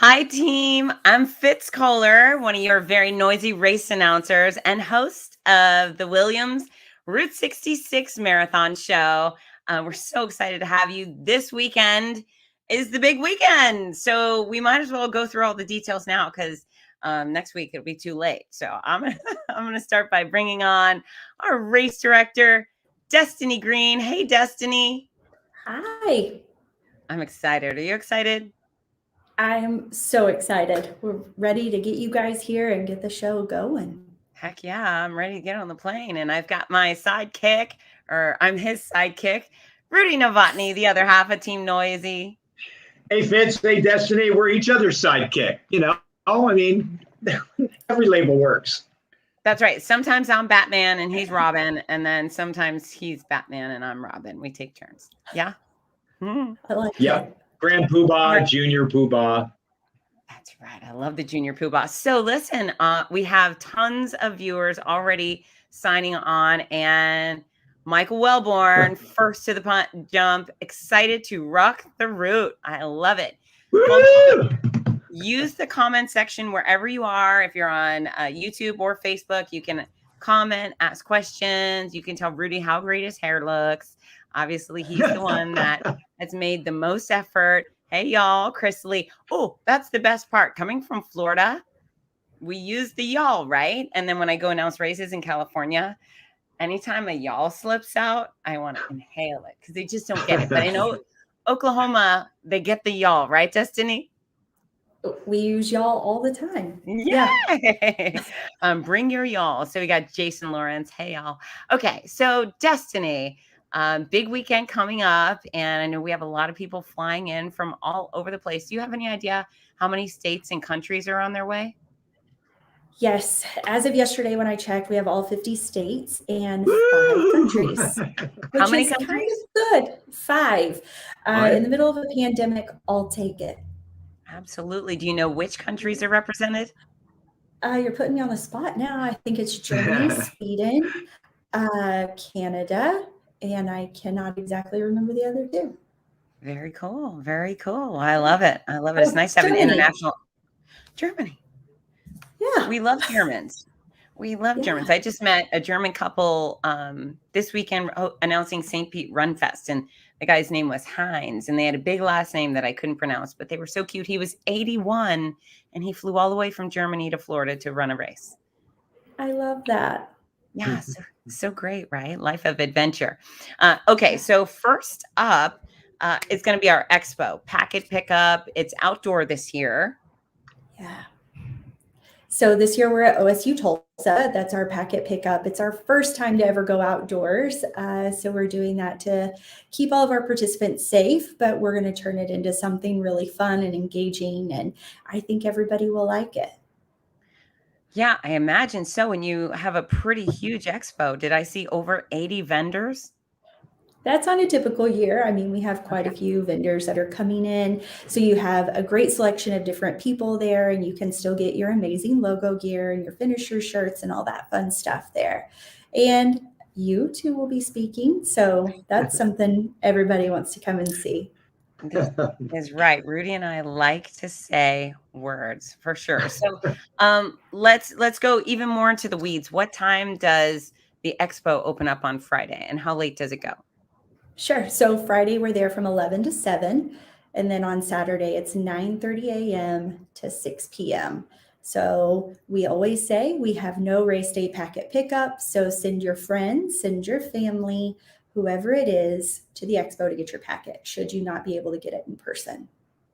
Hi, team. I'm Fitz Koehler, one of your very noisy race announcers and host of the Williams Route 66 Marathon Show. We're so excited to have you. This weekend is the big weekend. So we might as well go through all the details now because next week it'll be too late. So I'm gonna start by bringing on our race director, Destiny Green. Hey, Destiny. Hi. I'm excited. Are you excited? I'm so excited. We're ready to get you guys here and get the show going. Heck yeah, I'm ready to get on the plane. And I've got my sidekick, or I'm his sidekick, Rudy Novotny, the other half of Team Noisy. Hey, Fitz, hey, Destiny, we're each other's sidekick. Every label works. That's right. Sometimes I'm Batman and he's Robin. And then sometimes he's Batman and I'm Robin. We take turns. Yeah. I like Yep. it. Grand Poobah, Junior Poobah. That's right. I love the Junior Poobah. So listen, we have tons of viewers already signing on, and Michael Wellborn, first to the punt jump, excited to rock the route. I love it. Woo! Use the comment section wherever you are. If you're on YouTube or Facebook, you can comment, ask questions. You can tell Rudy how great his hair looks. Obviously, he's the one that has made the most effort. Hey, y'all, Chris Lee. Oh, that's the best part. Coming from Florida, we use the y'all, right? And then when I go announce races in California, anytime a y'all slips out, I want to inhale it because they just don't get it. But I know Oklahoma, they get the y'all, right, Destiny? We use y'all all the time. Yeah. Bring your y'all. So we got Jason Lawrence. Hey, y'all. Okay. So Destiny, big weekend coming up. And I know we have a lot of people flying in from all over the place. Do you have any idea how many states and countries are on their way? Yes. As of yesterday, when I checked, we have all 50 states and 5 countries. How many is countries? Kind of good. 5. In the middle of a pandemic, I'll take it. Absolutely. Do you know which countries are represented? You're putting me on the spot now. I think it's Germany, Sweden, Canada, and I cannot exactly remember the other 2. Very cool. Very cool. I love it. I love it. It's nice to have an international Germany. Yeah. We love Germans. We love Germans. I just met a German couple this weekend announcing St. Pete Run Fest, and the guy's name was Heinz, and they had a big last name that I couldn't pronounce, but they were so cute. He was 81, and he flew all the way from Germany to Florida to run a race. I love that. Yeah, so great, right? Life of adventure. Okay, so first up is going to be our expo, packet pickup. It's outdoor this year. Yeah. So this year we're at OSU Tulsa. That's our packet pickup. It's our first time to ever go outdoors. So we're doing that to keep all of our participants safe, but we're going to turn it into something really fun and engaging. And I think everybody will like it. Yeah, I imagine so. And you have a pretty huge expo. Did I see over 80 vendors? That's on a typical year. I mean, we have quite a few vendors that are coming in. So you have a great selection of different people there, and you can still get your amazing logo gear and your finisher shirts and all that fun stuff there. And you two will be speaking. So that's something everybody wants to come and see. Is right. Rudy and I like to say words for sure. So let's go even more into the weeds. What time does the expo open up on Friday, and how late does it go? Sure. So Friday we're there from 11 to 7, and then on Saturday it's 9:30 a.m. to 6 p.m. So we always say we have no race day packet pickup. So send your friends, send your family, whoever it is, to the expo to get your packet, should you not be able to get it in person.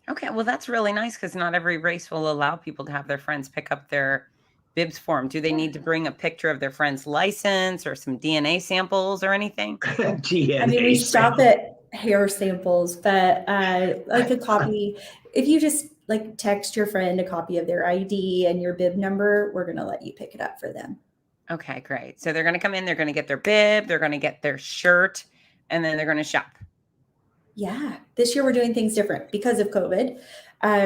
Okay, well, that's really nice because not every race will allow people to have their friends pick up their bibs for them. Do they need to bring a picture of their friend's license or some DNA samples or anything? DNA I mean, we stop at hair samples, but like a copy, if you just like text your friend a copy of their ID and your bib number, we're going to let you pick it up for them. Okay, great. So they're going to come in, they're going to get their bib, they're going to get their shirt, and then they're going to shop. Yeah, this year we're doing things different because of COVID.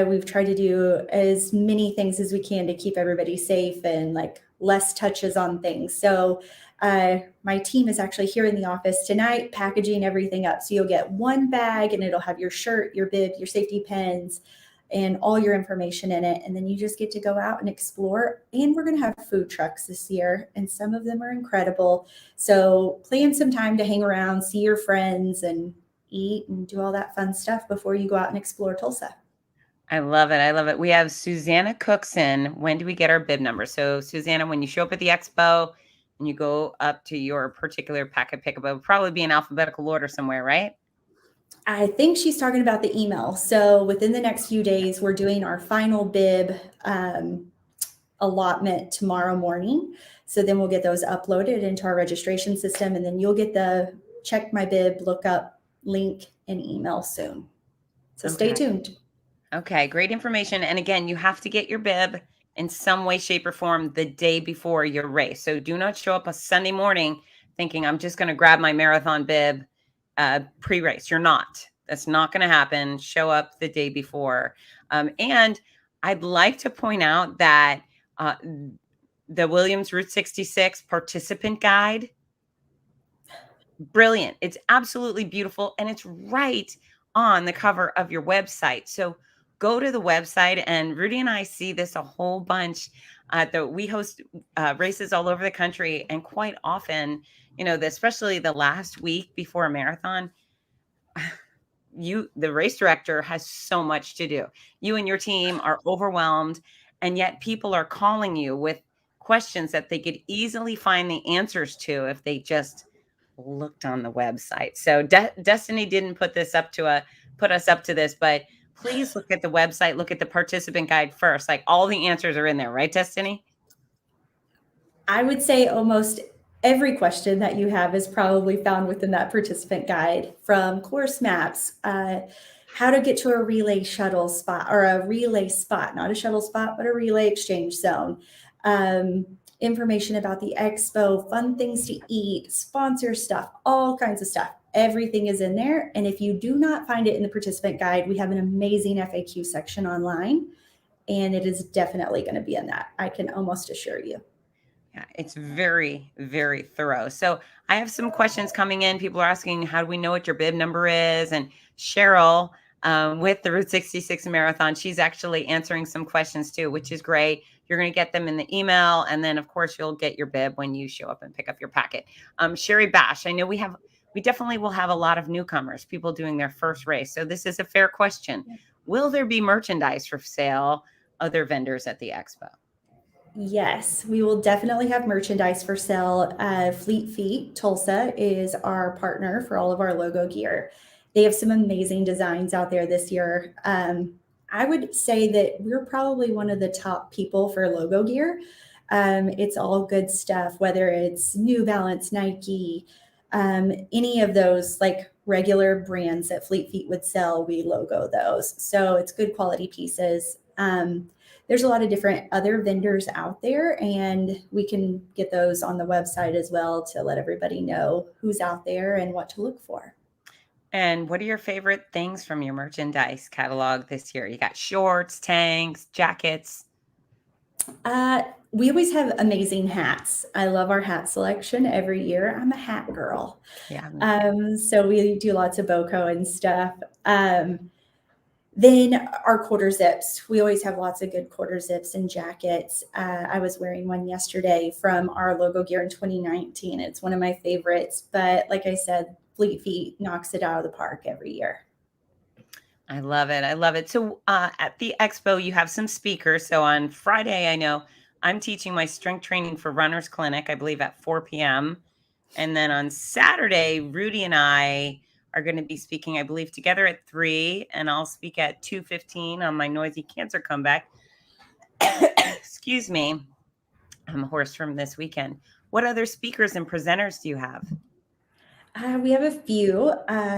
We've tried to do as many things as we can to keep everybody safe and like less touches on things. So my team is actually here in the office tonight, packaging everything up. So you'll get one bag and it'll have your shirt, your bib, your safety pins, and all your information in it. And then you just get to go out and explore. And we're going to have food trucks this year, and some of them are incredible. So plan some time to hang around, see your friends, and eat and do all that fun stuff before you go out and explore Tulsa. I love it. I love it. We have Susanna Cookson. When do we get our bib number? So Susanna, when you show up at the expo and you go up to your particular packet pickup, it would probably be in alphabetical order somewhere, right? I think she's talking about the email. So within the next few days, we're doing our final bib allotment tomorrow morning. So then we'll get those uploaded into our registration system, and then you'll get the check my bib lookup link and email soon. So stay tuned. Okay, great information. And again, you have to get your bib in some way, shape, or form the day before your race. So do not show up a Sunday morning thinking I'm just going to grab my marathon bib pre-race. You're not. That's not going to happen. Show up the day before. And I'd like to point out that the Williams Route 66 participant guide, brilliant. It's absolutely beautiful. And it's right on the cover of your website. So go to the website, and Rudy and I see this a whole bunch. We host races all over the country, and quite often, especially the last week before a marathon, the race director has so much to do. You and your team are overwhelmed, and yet people are calling you with questions that they could easily find the answers to if they just looked on the website. So Destiny didn't put us up to this, but please look at the website, look at the participant guide first. Like, all the answers are in there, right, Destiny? I would say almost every question that you have is probably found within that participant guide, from course maps, how to get to a relay shuttle spot, or a relay spot, not a shuttle spot, but a relay exchange zone. Information about the expo, fun things to eat, sponsor stuff, all kinds of stuff. Everything is in there. And if you do not find it in the participant guide, we have an amazing FAQ section online, and it is definitely going to be in that. I can almost assure you. Yeah, it's very, very thorough. So I have some questions coming in. People are asking, how do we know what your bib number is? And Cheryl, with the Route 66 Marathon, she's actually answering some questions too, which is great. You're going to get them in the email. And then, of course, you'll get your bib when you show up and pick up your packet. Sherry Bash, I know we definitely will have a lot of newcomers, people doing their first race. So this is a fair question. Will there be merchandise for sale, other vendors at the expo? Yes, we will definitely have merchandise for sale. Fleet Feet Tulsa is our partner for all of our logo gear. They have some amazing designs out there this year. I would say that we're probably one of the top people for logo gear. It's all good stuff, whether it's New Balance, Nike, any of those like regular brands that Fleet Feet would sell, we logo those. So it's good quality pieces. There's a lot of different other vendors out there, and we can get those on the website as well to let everybody know who's out there and what to look for. And what are your favorite things from your merchandise catalog this year? You got shorts, tanks, jackets. We always have amazing hats. I love our hat selection every year. I'm a hat girl. Yeah. So we do lots of BOCO and stuff. Then our quarter zips. We always have lots of good quarter zips and jackets. I was wearing one yesterday from our logo gear in 2019. It's one of my favorites. But like I said, Fleet Feet knocks it out of the park every year. I love it. I love it. So at the expo, you have some speakers. So on Friday, I know I'm teaching my strength training for runners clinic, I believe at 4 p.m. And then on Saturday, Rudy and I are going to be speaking, I believe, together at 3, and I'll speak at 2:15 on my noisy cancer comeback. Excuse me. I'm hoarse from this weekend. What other speakers and presenters do you have? We have a few.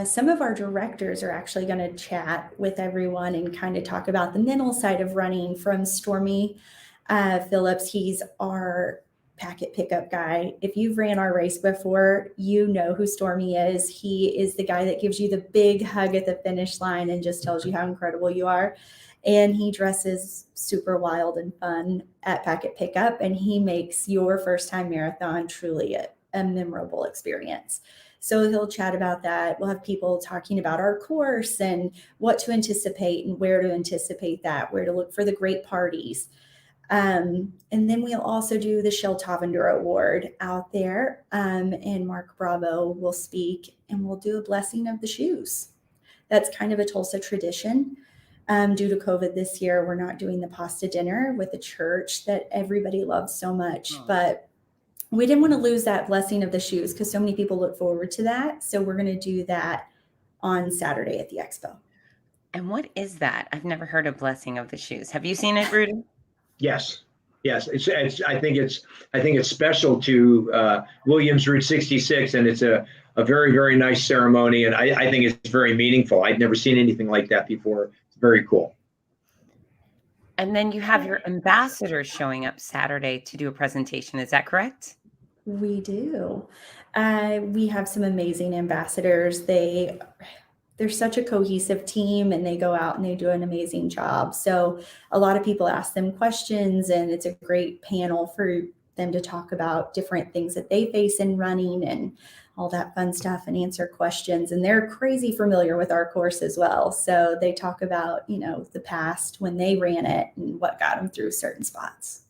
Some of our directors are actually going to chat with everyone and kind of talk about the mental side of running, from Stormy Phillips. He's our packet pickup guy. If you've ran our race before, you know who Stormy is. He is the guy that gives you the big hug at the finish line and just tells you how incredible you are. And he dresses super wild and fun at packet pickup, and he makes your first time marathon truly a memorable experience. So he'll chat about that. We'll have people talking about our course and what to anticipate and where to anticipate that, where to look for the great parties. And then we'll also do the Shell Tavender Award out there. And Mark Bravo will speak, and we'll do a blessing of the shoes. That's kind of a Tulsa tradition. Due to COVID this year, we're not doing the pasta dinner with the church that everybody loves so much, but we didn't want to lose that blessing of the shoes because so many people look forward to that. So we're going to do that on Saturday at the expo. And what is that? I've never heard of blessing of the shoes. Have you seen it, Rudy? Yes. I think it's special to Williams Route 66, and it's a very, very nice ceremony, and I think it's very meaningful. I'd never seen anything like that before. It's very cool. And then you have your ambassadors showing up Saturday to do a presentation. Is that correct? We do. We have some amazing ambassadors. They're such a cohesive team, and they go out and they do an amazing job. So a lot of people ask them questions, and it's a great panel for them to talk about different things that they face in running and all that fun stuff and answer questions. And they're crazy familiar with our course as well. So they talk about, the past when they ran it and what got them through certain spots.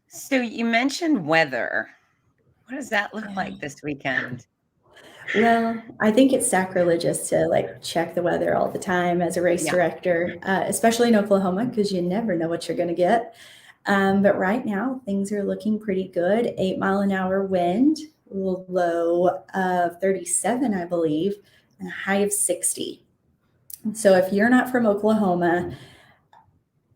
So you mentioned weather. What does that look like this weekend? Well, I think it's sacrilegious to check the weather all the time as a race director, especially in Oklahoma, because you never know what you're going to get. But right now, things are looking pretty good. 8-mile-an-hour wind, low of 37, I believe, and a high of 60. So if you're not from Oklahoma,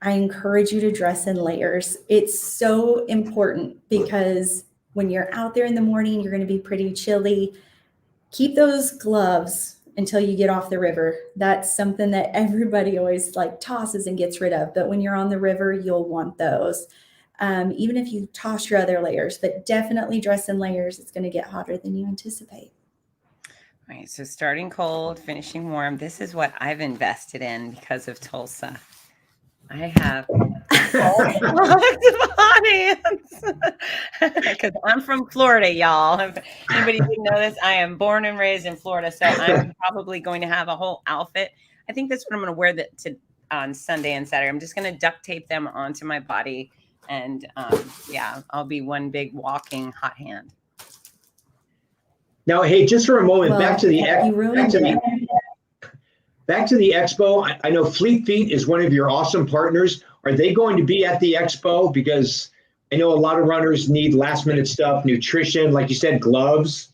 I encourage you to dress in layers. It's so important because when you're out there in the morning, you're going to be pretty chilly. Keep those gloves until you get off the river. That's something that everybody always tosses and gets rid of. But when you're on the river, you'll want those. Even if you toss your other layers, but definitely dress in layers. It's going to get hotter than you anticipate. All right. So starting cold, finishing warm. This is what I've invested in because of Tulsa. I have because I'm from Florida, y'all. If anybody didn't know this, I am born and raised in Florida, so I'm probably going to have a whole outfit. I think that's what I'm going to wear on Sunday and Saturday. I'm just going to duct tape them onto my body, and I'll be one big walking hot hand. Now, hey, just for a moment, back to the expo. I know Fleet Feet is one of your awesome partners. Are they going to be at the expo? Because I know a lot of runners need last minute stuff, nutrition, like you said, gloves.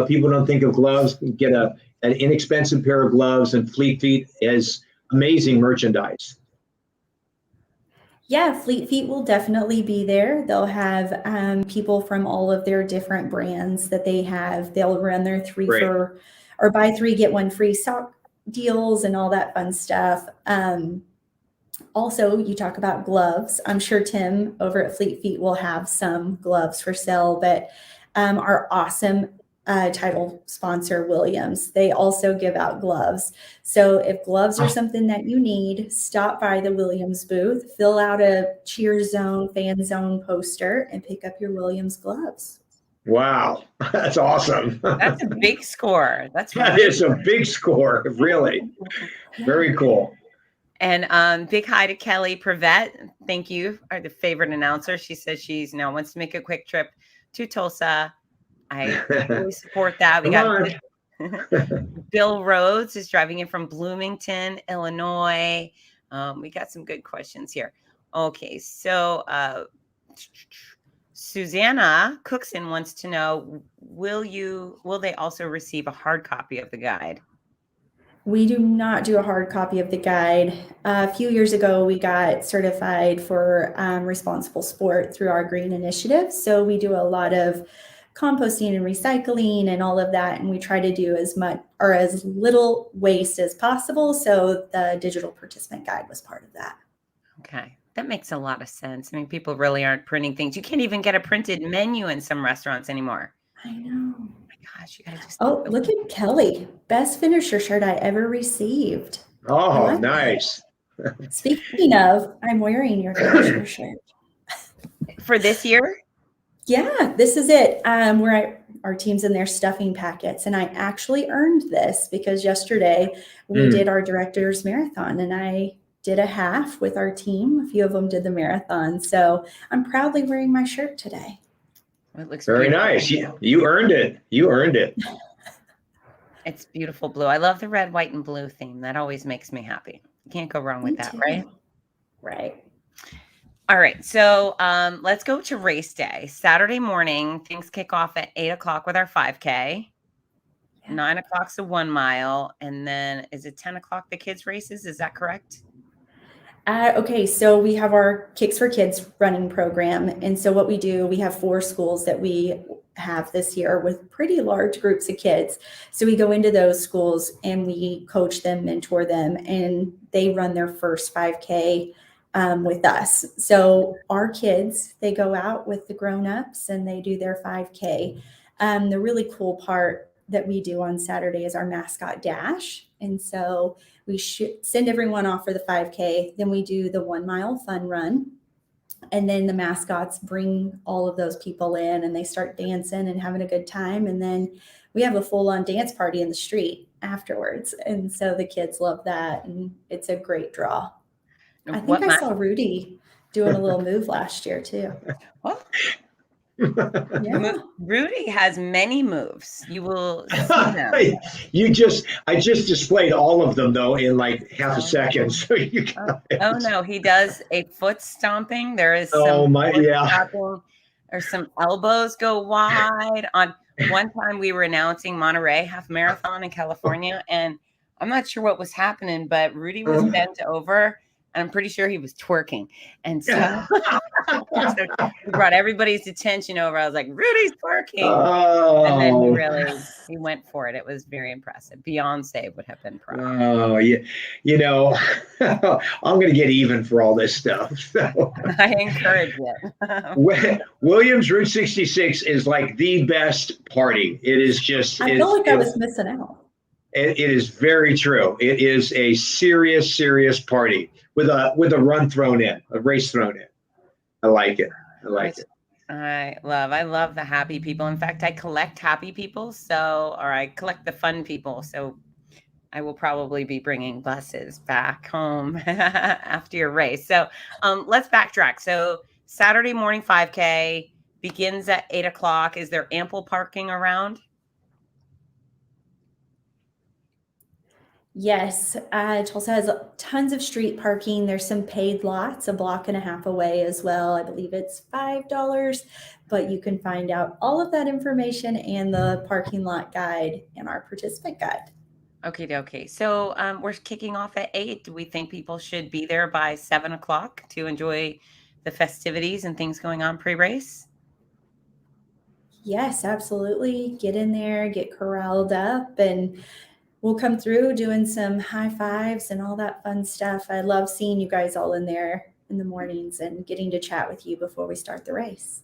People don't think of gloves. Get an inexpensive pair of gloves, and Fleet Feet has amazing merchandise. Yeah, Fleet Feet will definitely be there. They'll have people from all of their different brands that they have. They'll run their buy 3, get 1 free sock deals and all that fun stuff. Also, you talk about gloves. I'm sure Tim over at Fleet Feet will have some gloves for sale, but our awesome title sponsor, Williams, they also give out gloves. So if gloves are something that you need, stop by the Williams booth, fill out a cheer zone, fan zone poster, and pick up your Williams gloves. Wow, that's awesome. That's a big score. That is a big score, really. Very cool. And big hi to Kelly Prevette. Thank you, our the favorite announcer. She says she's now wants to make a quick trip to Tulsa. I really support that. We got Bill Rhodes is driving in from Bloomington, Illinois. We got some good questions here. Okay, so Susanna Cookson wants to know, will they also receive a hard copy of the guide? We do not do a hard copy of the guide. A few years ago, we got certified for responsible sport through our green initiative. So we do a lot of composting and recycling and all of that. And we try to do as much or as little waste as possible. So the digital participant guide was part of that. Okay. That makes a lot of sense. I mean, people really aren't printing things. You can't even get a printed menu in some restaurants anymore. I know. Oh my gosh, you gotta just look at Kelly. Best finisher shirt I ever received. Oh, nice. Speaking of, I'm wearing your finisher shirt. For this year? Yeah, this is it. our team's in their stuffing packets. And I actually earned this because yesterday we did our director's marathon, and I did a half with our team. A few of them did the marathon. So I'm proudly wearing my shirt today. It looks very beautiful. nice. You earned it. You earned it. It's beautiful blue. I love the red, white, and blue theme. That always makes me happy. You can't go wrong with that, right? Right. All right. So let's go to race day. Saturday morning, things kick off at 8 o'clock with our 5K. 9 o'clock's the 1 mile. And then is it 10 o'clock the kids' races? Is that correct? Okay, so we have our Kicks for Kids running program. And so what we do, we have 4 schools that we have this year with pretty large groups of kids. So we go into those schools and we coach them, mentor them, and they run their first 5K with us. So our kids, they go out with the grown-ups and they do their 5K. The really cool part that we do on Saturday is our Mascot Dash. And so we send everyone off for the 5K. Then we do the 1 mile fun run. And then the mascots bring all of those people in and they start dancing and having a good time. And then we have a full-on dance party in the street afterwards. And so the kids love that. And it's a great draw. I think I saw Rudy doing a little move last year too. Well, yeah. Rudy has many moves. You will see them. I just displayed all of them though in like half a second. So you oh no, he does a foot stomping. There is some stomping, or some elbows go wide. On one time we were announcing Monterey half marathon in California, and I'm not sure what was happening, but Rudy was bent over. And I'm pretty sure he was twerking. And so, so he brought everybody's attention over. I was like, Rudy's twerking. And then he went for it. It was very impressive. Beyonce would have been proud. Oh, yeah. You know, I'm going to get even for all this stuff. So. I encourage it. Williams Route 66 is like the best party. It is just. I feel like I was missing out. It is very true. It is a serious, serious party with a run thrown in, a race thrown in. I like it. I love the happy people. In fact, I collect happy people. Or I collect the fun people. So I will probably be bringing buses back home after your race. So let's backtrack. So Saturday morning 5K begins at 8 o'clock. Is there ample parking around? Yes, Tulsa has tons of street parking. There's some paid lots a block and a half away as well. I believe it's $5, but you can find out all of that information and the parking lot guide in our participant guide. Okay. So we're kicking off at 8. Do we think people should be there by 7 o'clock to enjoy the festivities and things going on pre-race? Yes, absolutely. Get in there, get corralled up, and we'll come through doing some high fives and all that fun stuff. I love seeing you guys all in there in the mornings and getting to chat with you before we start the race.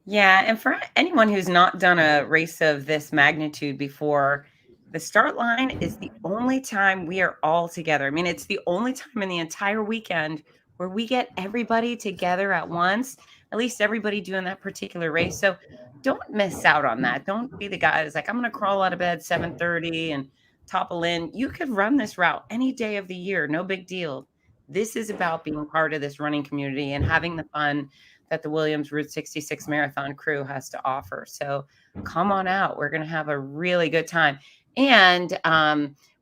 Yeah. And for anyone who's not done a race of this magnitude before, the start line is the only time we are all together. I mean, it's the only time in the entire weekend where we get everybody together at once, at least everybody doing that particular race. So don't miss out on that. Don't be the guy that's like, I'm going to crawl out of bed 7:30 and topple in. You could run this route any day of the year. No big deal. This is about being part of this running community and having the fun that the Williams Route 66 Marathon crew has to offer. So come on out. We're going to have a really good time. And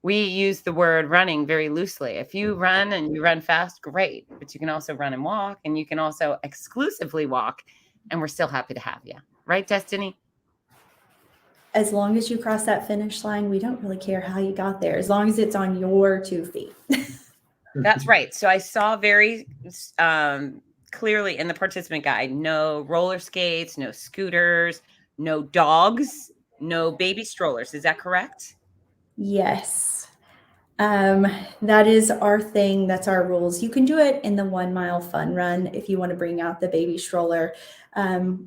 we use the word running very loosely. If you run and you run fast, great. But you can also run and walk, and you can also exclusively walk. And we're still happy to have you. Right, Destiny? As long as you cross that finish line, we don't really care how you got there, as long as it's on your 2 feet. That's right. So I saw very clearly in the participant guide, no roller skates, no scooters, no dogs, no baby strollers. Is that correct? Yes. That is our thing. That's our rules. You can do it in the 1 mile fun run if you want to bring out the baby stroller.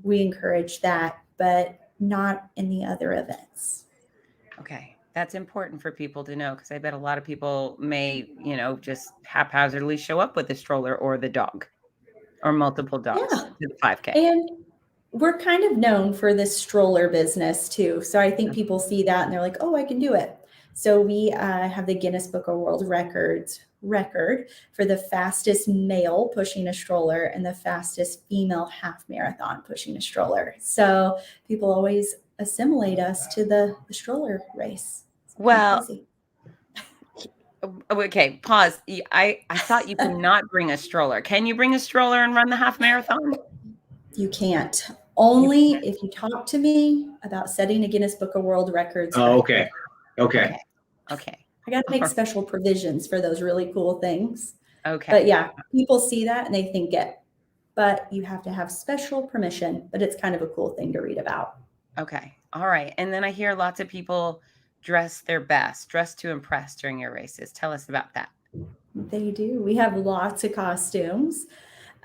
We encourage that, but not in the other events. Okay. That's important for people to know, because I bet a lot of people may, just haphazardly show up with the stroller or the dog or multiple dogs to the 5K. And we're kind of known for this stroller business too. So I think people see that and they're like, oh, I can do it. So we have the Guinness Book of World Records record for the fastest male pushing a stroller and the fastest female half marathon pushing a stroller. So people always assimilate us to the stroller race. Well, okay, pause. I thought you could not bring a stroller. Can you bring a stroller and run the half marathon? You can't. Only if you talk to me about setting a Guinness Book of World Records. Oh, okay. Okay. I got to make special provisions for those really cool things. Okay. But yeah, people see that and they think it. But you have to have special permission. But it's kind of a cool thing to read about. Okay. All right. And then I hear lots of people dress their best, dress to impress during your races. Tell us about that. They do. We have lots of costumes.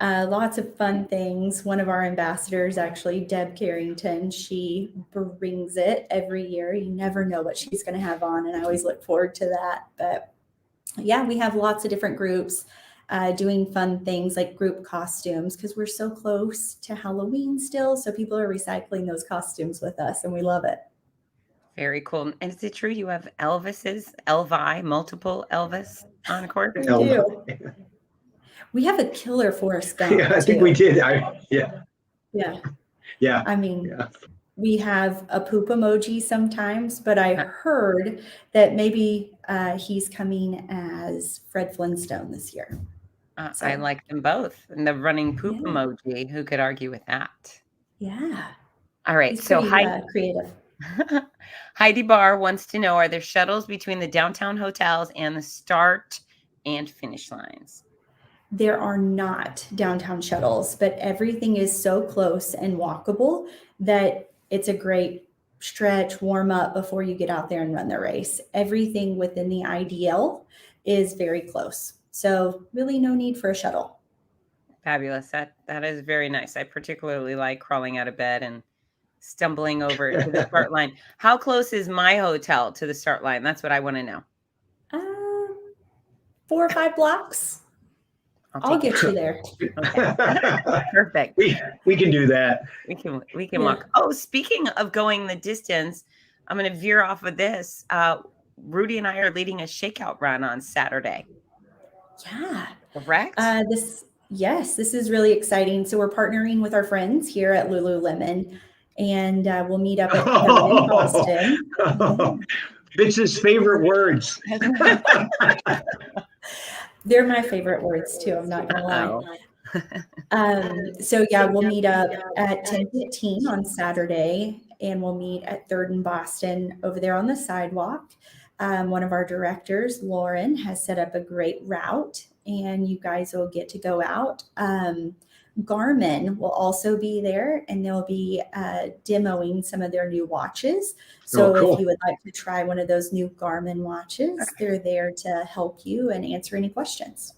Lots of fun things. One of our ambassadors, actually, Deb Carrington, she brings it every year. You never know what she's going to have on, and I always look forward to that. But yeah, we have lots of different groups doing fun things like group costumes because we're so close to Halloween still. So people are recycling those costumes with us, and we love it. Very cool. And is it true you have multiple Elvis on course? We do. We have a killer Forrest Gump. Yeah, I think we did. Yeah. I mean, we have a poop emoji sometimes, but I heard that maybe he's coming as Fred Flintstone this year. So. I like them both. And the running poop emoji, who could argue with that? Yeah. All right. He's so pretty, creative. Heidi Barr wants to know, are there shuttles between the downtown hotels and the start and finish lines? There are not downtown shuttles, but everything is so close and walkable that it's a great stretch, warm up before you get out there and run the race. Everything within the IDL is very close. So really no need for a shuttle. Fabulous. That is very nice. I particularly like crawling out of bed and stumbling over to the start line. How close is my hotel to the start line? That's what I want to know. 4 or 5 blocks. I'll get you there. Okay. Perfect. We can do that. We can walk. Oh, speaking of going the distance, I'm going to veer off of this. Rudy and I are leading a shakeout run on Saturday. Yeah. Correct? This is really exciting. So we're partnering with our friends here at Lululemon, and we'll meet up at in Boston. Fitz's favorite words. They're my favorite words too. I'm not gonna lie. So yeah, we'll meet up at 10:15 on Saturday, and we'll meet at 3rd and Boston over there on the sidewalk. One of our directors, Lauren, has set up a great route, and you guys will get to go out. Garmin will also be there, and they'll be demoing some of their new watches. So cool. If you would like to try one of those new Garmin watches, they're there to help you and answer any questions.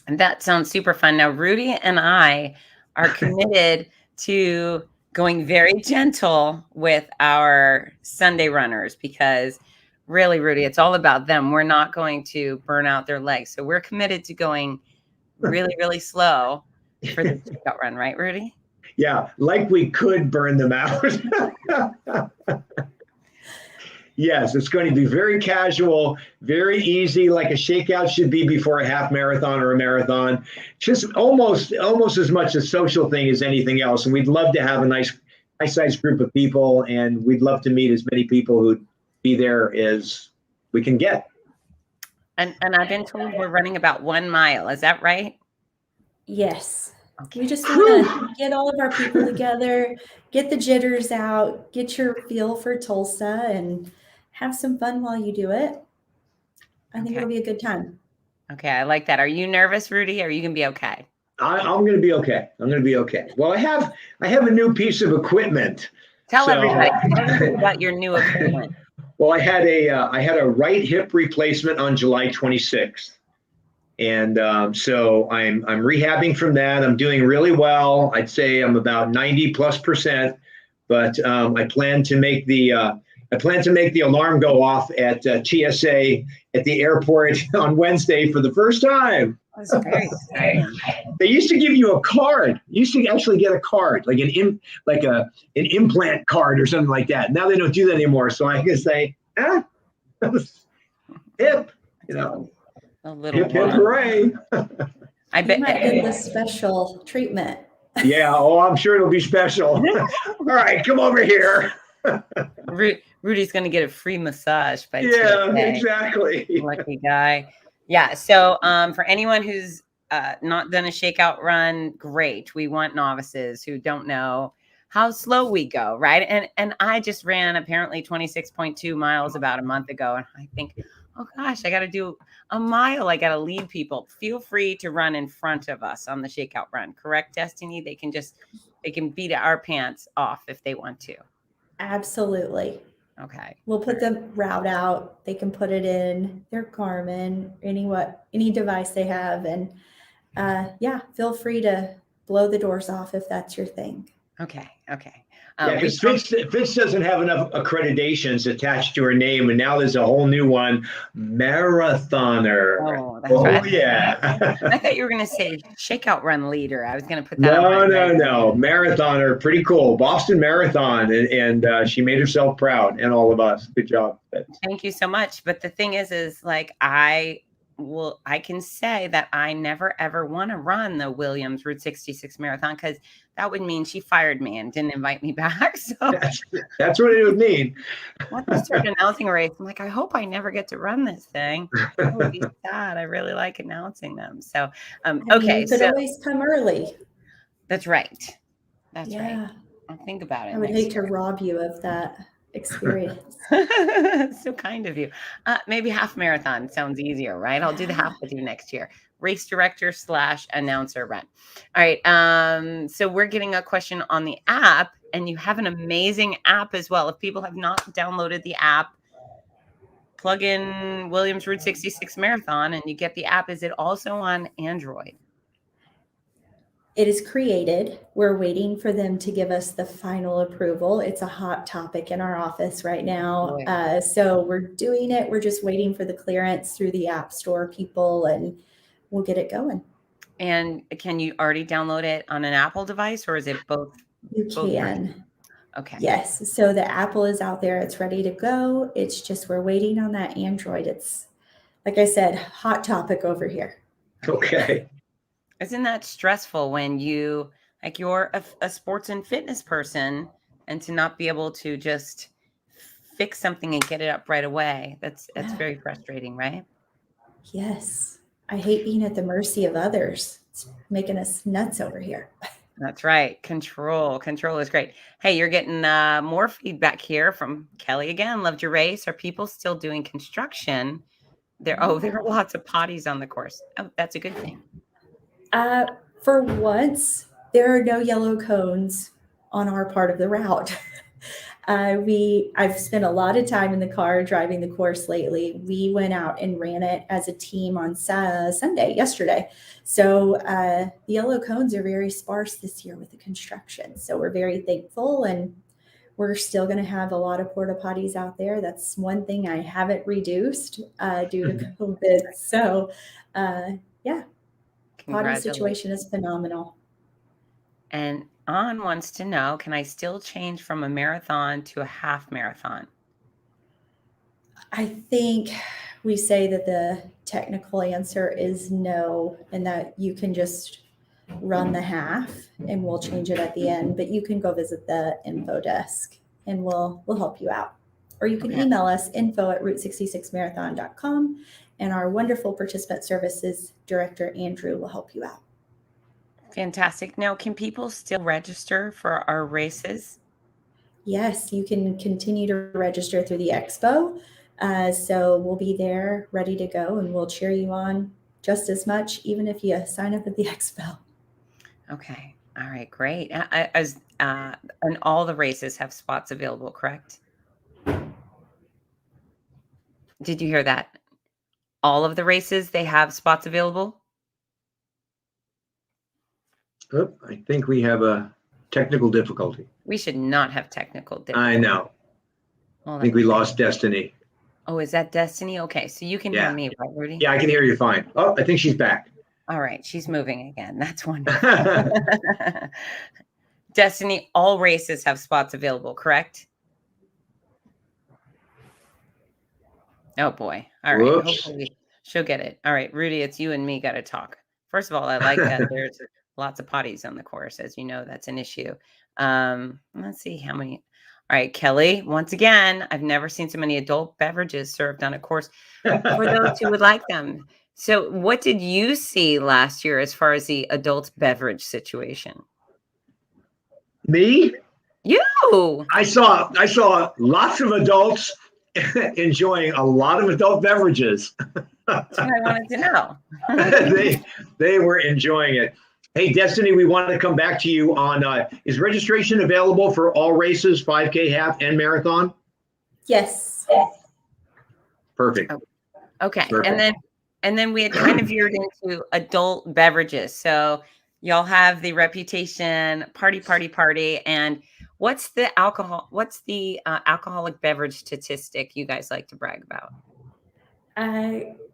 And that sounds super fun. Now, Rudy and I are committed to going very gentle with our Sunday runners because really, Rudy, it's all about them. We're not going to burn out their legs. So we're committed to going really, really slow for the Shakeout Run, right, Rudy? Yeah, like we could burn them out. Yes, it's going to be very casual, very easy, like a shakeout should be before a half marathon or a marathon. Just almost as much a social thing as anything else. And we'd love to have a nice sized group of people, and we'd love to meet as many people who'd be there as we can get. And I've been told we're running about 1 mile. Is that right? Yes. Okay. We just want to get all of our people together, get the jitters out, get your feel for Tulsa, and have some fun while you do it. I think it'll be a good time. Okay, I like that. Are you nervous, Rudy? Or are you going to be okay? I'm going to be okay. Well, I have a new piece of equipment. Tell everybody about your new equipment. Well, I had a right hip replacement on July 26th. And so I'm rehabbing from that. I'm doing really well. I'd say I'm about 90+%, but I plan to make the alarm go off at TSA at the airport on Wednesday for the first time. That's very exciting. They used to give you a card. You used to actually get a card, like an implant card or something like that. Now they don't do that anymore. So I can say, hip, you know, a little hip hooray. I bet you might get the special treatment. Yeah. Oh, I'm sure it'll be special. All right, come over here. Rudy's going to get a free massage by Yeah, TSA. exactly. Lucky guy. Yeah. So for anyone who's not done a shakeout run, great. We want novices who don't know how slow we go, right? And I just ran apparently 26.2 miles about a month ago, and I think, oh gosh, I got to do a mile. I got to lead people. Feel free to run in front of us on the shakeout run. Correct, Destiny? They can beat our pants off if they want to. Absolutely. Okay. We'll put the route out. They can put it in their Garmin, any device they have. And feel free to blow the doors off if that's your thing. Okay. Yeah, because Fitz doesn't have enough accreditations attached to her name, and now there's a whole new one, marathoner. Oh, that's right. Yeah. I thought you were going to say shakeout run leader. I was going to put that on. No. Marathoner, pretty cool. Boston Marathon, and she made herself proud, and all of us. Good job, Fitz. Thank you so much. But the thing is like I can say that I never ever want to run the Williams Route 66 marathon, because that would mean she fired me and didn't invite me back. So that's what it would mean. Once I started announcing a race, I'm like, I hope I never get to run this thing. That would be sad. I really like announcing them. So okay, you could always come early. That's right. That's right. I'll think about it. I would hate to rob you of that experience. So kind of you. Maybe half marathon sounds easier, right? I'll do the half with you next year. Race director / announcer run. All right. So we're getting a question on the app, and you have an amazing app as well. If people have not downloaded the app, plug in Williams Route 66 Marathon and you get the app. Is it also on Android? It is created. We're waiting for them to give us the final approval. It's a hot topic in our office right now. So we're doing it. We're just waiting for the clearance through the App Store people, and we'll get it going. And can you already download it on an Apple device, or is it both? You can. Okay. Yes. So the Apple is out there. It's ready to go. It's just we're waiting on that Android. It's, like I said, hot topic over here. Okay. Isn't that stressful when you're a sports and fitness person, and to not be able to just fix something and get it up right away? That's very frustrating, right? Yes. I hate being at the mercy of others. It's making us nuts over here. That's right. Control is great. Hey, you're getting more feedback here from Kelly again. Loved your race. Are people still doing construction? There are lots of potties on the course. Oh, that's a good thing. For once, there are no yellow cones on our part of the route. I've spent a lot of time in the car driving the course lately. We went out and ran it as a team on yesterday. So the yellow cones are very sparse this year with the construction. So we're very thankful, and we're still going to have a lot of porta potties out there. That's one thing I haven't reduced due to COVID. So potty situation is phenomenal. And An wants to know, can I still change from a marathon to a half marathon? I think we say that the technical answer is no, and that you can just run the half and we'll change it at the end, but you can go visit the info desk and we'll help you out. Or you can email us info@route66marathon.com, and our wonderful participant services director, Andrew, will help you out. Fantastic. Now, can people still register for our races? Yes, you can continue to register through the expo. So we'll be there ready to go, and we'll cheer you on just as much, even if you sign up at the expo. Okay. All right. Great. And all the races have spots available, correct? Did you hear that? All of the races, they have spots available? Oh, I think we have a technical difficulty. We should not have technical difficulty. I know. I think we lost Destiny. Oh, is that Destiny? Okay, so you can hear Yeah. me, right, Rudy? Yeah, I can hear you fine. Oh, I think she's back. All right, she's moving again. That's wonderful. Destiny, all races have spots available, correct? Oh boy. All right. Whoops. Hopefully she'll get it. All right, Rudy, it's you and me got to talk. First of all, I like that there's lots of potties on the course. As you know, that's an issue. Let's see how many. All right, Kelly, once again, I've never seen so many adult beverages served on a course for those who would like them. So, what did you see last year as far as the adult beverage situation? Me? You. I saw lots of adults enjoying a lot of adult beverages. That's what I wanted to know. they were enjoying it. Hey, Destiny, we want to come back to you on is registration available for all races, 5K, half, and marathon? Yes. Perfect. Okay. Perfect. And then we had kind of veered into adult beverages. So y'all have the reputation party. And what's the alcoholic beverage statistic you guys like to brag about?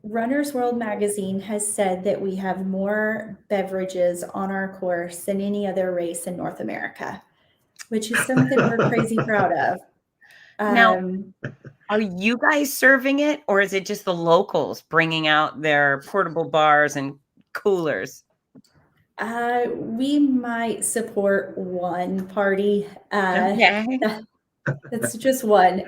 Runner's World magazine has said that we have more beverages on our course than any other race in North America, which is something we're crazy proud of. Now, are you guys serving it, or is it just the locals bringing out their portable bars and coolers? We might support one party. Okay. That's just one.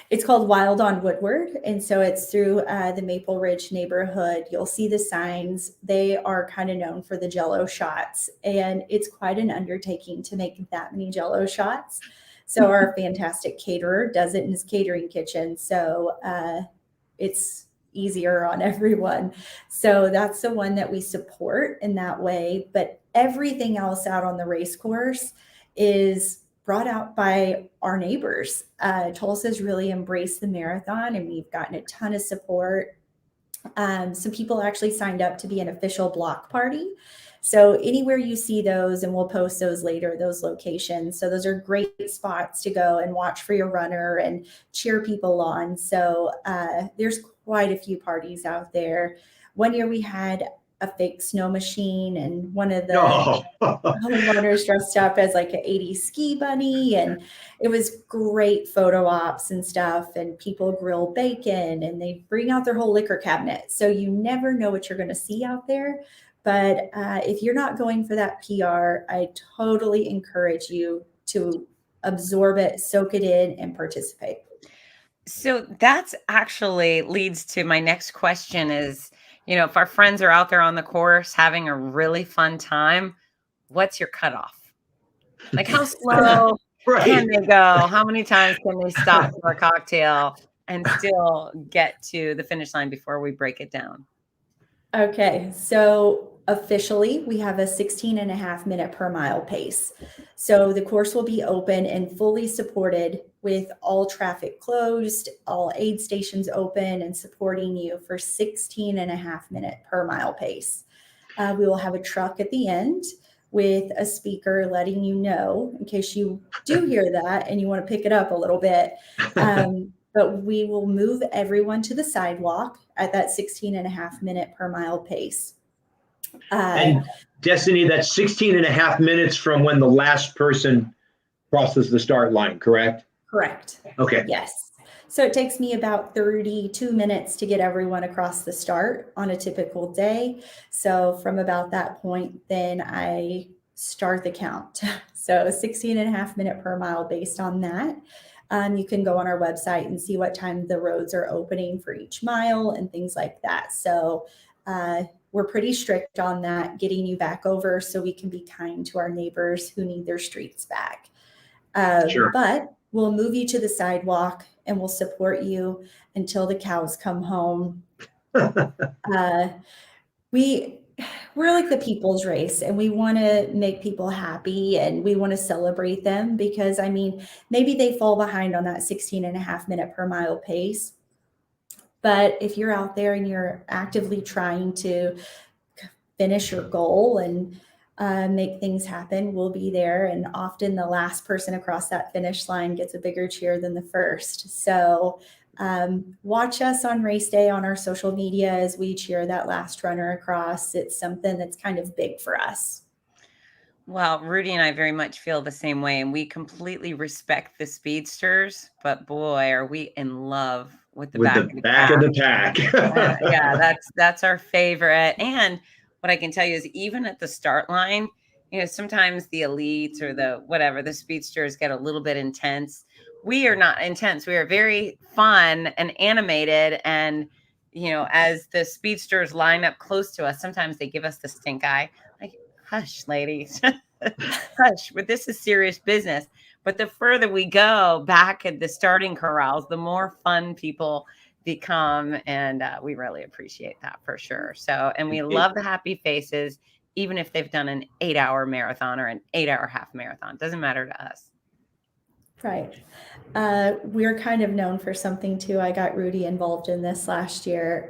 It's called Wild on Woodward. And so it's through the Maple Ridge neighborhood. You'll see the signs. They are kind of known for the Jell-O shots. And it's quite an undertaking to make that many Jell-O shots. So our fantastic caterer does it in his catering kitchen. So it's easier on everyone. So that's the one that we support in that way. But everything else out on the race course is brought out by our neighbors. Tulsa's really embraced the marathon, and we've gotten a ton of support. Some people actually signed up to be an official block party. So anywhere you see those, and we'll post those later, those locations. So those are great spots to go and watch for your runner and cheer people on. So there's quite a few parties out there. One year we had a fake snow machine, and one of the runners dressed up as like an 80s ski bunny, and it was great photo ops and stuff, and people grill bacon and they bring out their whole liquor cabinet. So you never know what you're going to see out there. But if you're not going for that PR, I totally encourage you to absorb it, soak it in, and participate. So that's actually leads to my next question is, if our friends are out there on the course having a really fun time, what's your cutoff? Like how slow can they go? How many times can they stop for a cocktail and still get to the finish line before we break it down? Okay, so officially we have a 16.5 minute per mile pace. So the course will be open and fully supported with all traffic closed, all aid stations open and supporting you for 16.5 minute per mile pace. We will have a truck at the end with a speaker letting you know, in case you do hear that and you want to pick it up a little bit. But we will move everyone to the sidewalk at that 16.5 minute per mile pace. And Destiny, that's 16.5 minutes from when the last person crosses the start line, correct? Correct. Okay. Yes. So it takes me about 32 minutes to get everyone across the start on a typical day. So from about that point, then I start the count. So 16.5 minute per mile based on that. You can go on our website and see what time the roads are opening for each mile and things like that. So we're pretty strict on that, getting you back over so we can be kind to our neighbors who need their streets back. Sure. But we'll move you to the sidewalk and we'll support you until the cows come home. We're like the people's race, and we want to make people happy and we want to celebrate them because, maybe they fall behind on that 16.5 minute per mile pace. But if you're out there and you're actively trying to finish your goal and make things happen, we'll be there. And often the last person across that finish line gets a bigger cheer than the first. So Watch us on race day on our social media as we cheer that last runner across. It's something that's kind of big for us. Well, Rudy and I very much feel the same way, and we completely respect the speedsters, but boy, are we in love with the With back the of the back pack. of the pack. Yeah, that's our favorite. And what I can tell you is even at the start line, sometimes the elites or the speedsters get a little bit intense. We are not intense. We are very fun and animated. And, as the speedsters line up close to us, sometimes they give us the stink eye. Like, hush, ladies, hush, but this is serious business. But the further we go back at the starting corrals, the more fun people become, and we really appreciate that for sure. So, and we love the happy faces, even if they've done an 8-hour marathon or an 8-hour half marathon. Doesn't matter to us. Right. We're kind of known for something too. I got Rudy involved in this last year.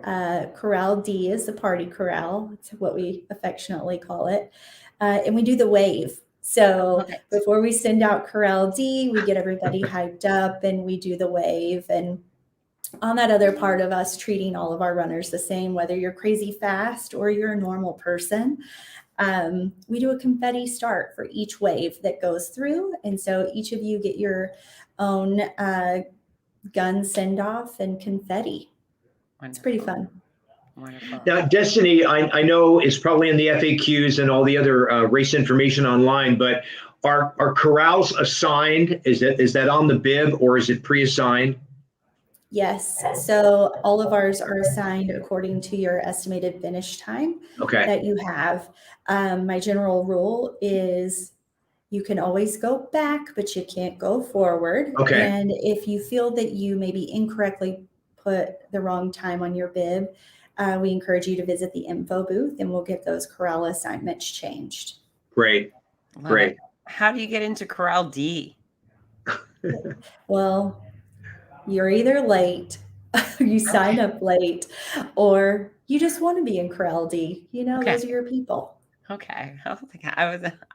Corral D is the party corral. It's what we affectionately call it. And we do the wave. So before we send out Corral D, we get everybody hyped up and we do the wave. And on that other part of us treating all of our runners the same, whether you're crazy fast or you're a normal person, we do a confetti start for each wave that goes through. And so each of you get your own gun send off and confetti. Wonderful. It's pretty fun. Wonderful. Now, Destiny, I know is probably in the FAQs and all the other race information online, but are corrals assigned? Is that on the bib or is it pre-assigned? Yes. So all of ours are assigned according to your estimated finish time that you have. My general rule is you can always go back, but you can't go forward. Okay. And if you feel that you maybe incorrectly put the wrong time on your bib, we encourage you to visit the info booth and we'll get those corral assignments changed. Great. Great. How do you get into Corral D? Well, you're either late, you sign up late, or you just want to be in Corral D. Those are your people. Okay.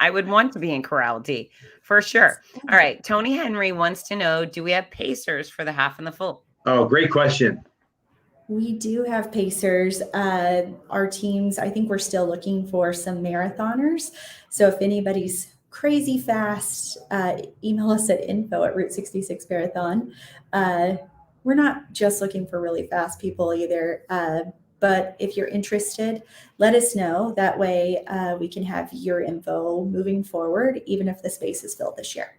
I would want to be in Corral D for sure. All right. Tony Henry wants to know, do we have pacers for the half and the full? Oh, great question. We do have pacers. Our teams, I think we're still looking for some marathoners. So if anybody's crazy fast, email us at info@Route 66 Marathon. We're not just looking for really fast people either. But if you're interested, let us know. That way we can have your info moving forward, even if the space is filled this year.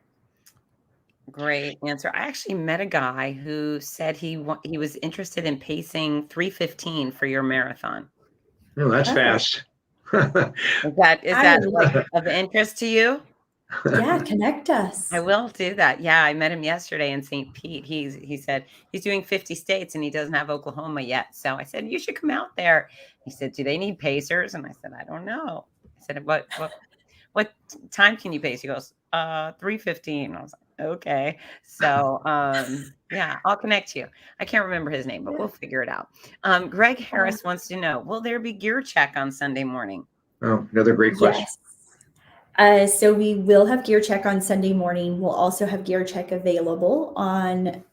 Great answer. I actually met a guy who said he was interested in pacing 3:15 for your marathon. Oh, that's fast. Is that like of interest to you? Yeah, connect us. I will do that. Yeah, I met him yesterday in St. Pete. He said he's doing 50 states and he doesn't have Oklahoma yet. So I said, you should come out there. He said, do they need pacers? And I said, I don't know. I said, what time can you pace? He goes, 3:15. I was like, okay. So yeah, I'll connect you. I can't remember his name, but we'll figure it out. Greg Harris wants to know, will there be gear check on Sunday morning? Oh, another great question. Yes. So we will have gear check on Sunday morning. We'll also have gear check available on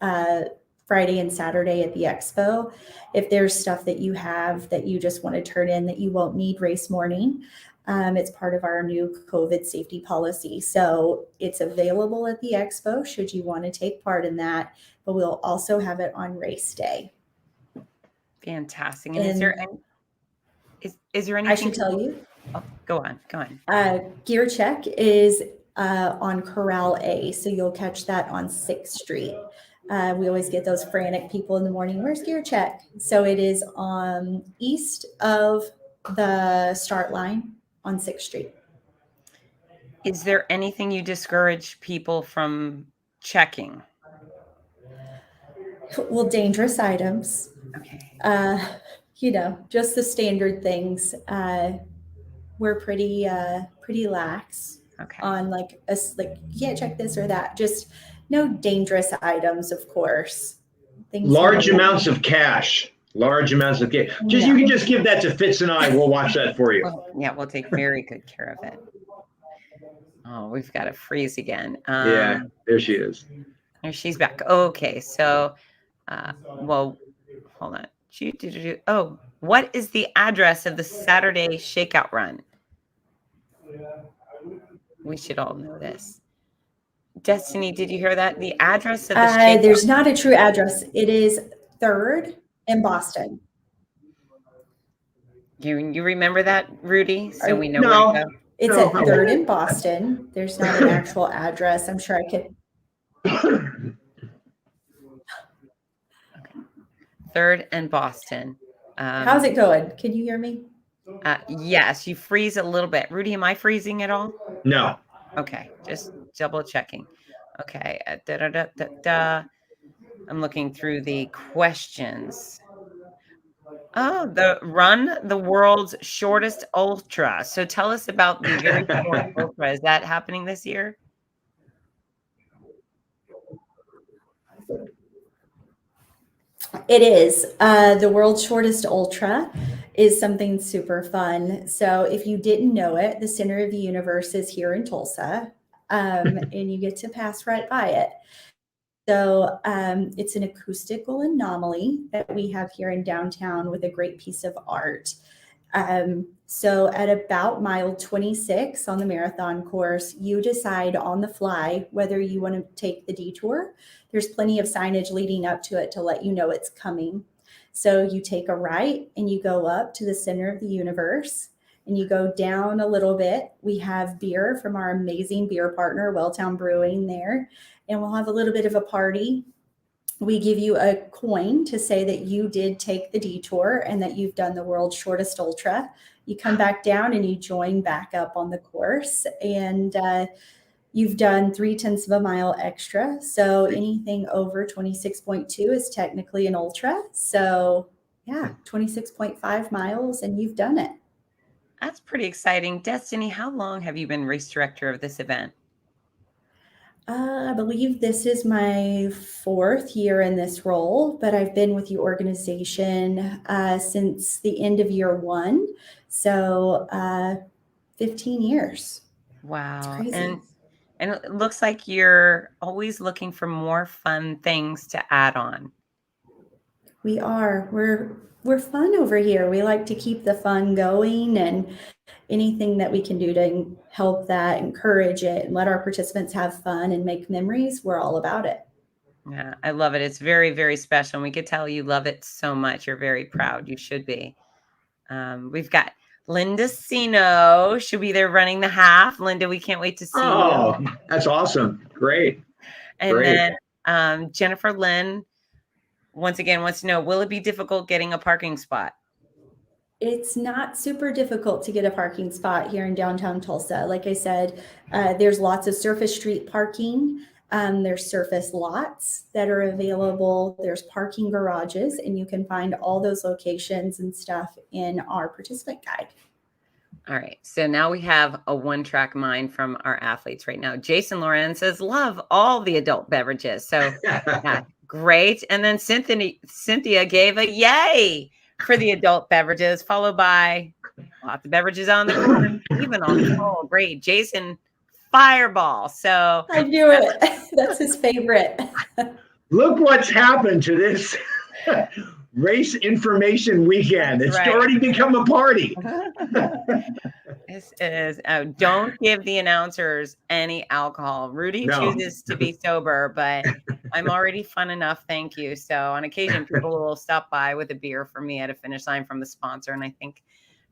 Friday and Saturday at the expo. If there's stuff that you have that you just want to turn in that you won't need race morning, it's part of our new COVID safety policy. So it's available at the expo should you want to take part in that, but we'll also have it on race day. Fantastic. And is there anything? I should tell you. Oh, go on. Gear check is on Corral A, so you'll catch that on 6th Street. We always get those frantic people in the morning. Where's gear check? So it is on east of the start line on 6th Street. Is there anything you discourage people from checking? Well, dangerous items. Okay. Just the standard things. We're pretty lax on you can't check this or that. Just no dangerous items, of course. Large amounts of cash. You can just give that to Fitz and I. We'll watch that for you. Yeah, we'll take very good care of it. Oh, we've got to freeze again. Yeah, there she is. There she's back. Okay, so Well, hold on. Oh, what is the address of the Saturday Shakeout Run? We should all know this. Destiny, did you hear that? The address of the Shakeout. There's not a true address. It is 3rd in Boston. You remember that, Rudy? So we know No. where to go. It's No, at I 3rd in Boston. There's not an actual address. I'm sure I could. 3rd and Boston. How's it going? Can you hear me? Yes, you freeze a little bit. Rudy, am I freezing at all? No. Okay, just double checking. Okay, I'm looking through the questions. Oh, the world's shortest ultra. So tell us about the very short ultra. Is that happening this year? It is. The world's shortest ultra is something super fun. So if you didn't know it, the center of the universe is here in Tulsa, and you get to pass right by it. So it's an acoustical anomaly that we have here in downtown with a great piece of art. So at about mile 26 on the marathon course, you decide on the fly whether you want to take the detour. There's plenty of signage leading up to it to let you know it's coming. So you take a right and you go up to the center of the universe and you go down a little bit. We have beer from our amazing beer partner, Welltown Brewing there, and we'll have a little bit of a party. We give you a coin to say that you did take the detour and that you've done the world's shortest ultra. You come back down and you join back up on the course, and you've done 0.3 of a mile extra. So anything over 26.2 is technically an ultra. So yeah, 26.5 miles and you've done it. That's pretty exciting. Destiny, how long have you been race director of this event? I believe this is my 4th year in this role, but I've been with the organization since the end of year 1. So 15 years. Wow. It's crazy. And it looks like you're always looking for more fun things to add on. We are. We're fun over here. We like to keep the fun going, and anything that we can do to help that, encourage it, and let our participants have fun and make memories, we're all about it. Yeah, I love it. It's very, very special. And we could tell you love it so much. You're very proud. You should be. We've got Linda Sino. She'll be there running the half. Linda, we can't wait to see Oh, you. that's awesome. Great. And Great. then Jennifer Lynn, once again, wants to know, will it be difficult getting a parking spot? It's not super difficult to get a parking spot here in downtown Tulsa. Like I said, there's lots of surface street parking. There's surface lots that are available. There's parking garages, and you can find all those locations and stuff in our participant guide. All right. So now we have a one-track mind from our athletes right now. Jason Loren says, love all the adult beverages. So yeah, great. And then Cynthia gave a yay for the adult beverages, followed by lots of beverages on the corner, even on the whole. Great. Jason, fireball. So I knew it. That's his favorite. Look what's happened to this race information weekend. It's already become a party. This is, don't give the announcers any alcohol. Rudy chooses to be sober, but I'm already fun enough. Thank you. So on occasion, people will stop by with a beer for me at a finish line from the sponsor. And I think,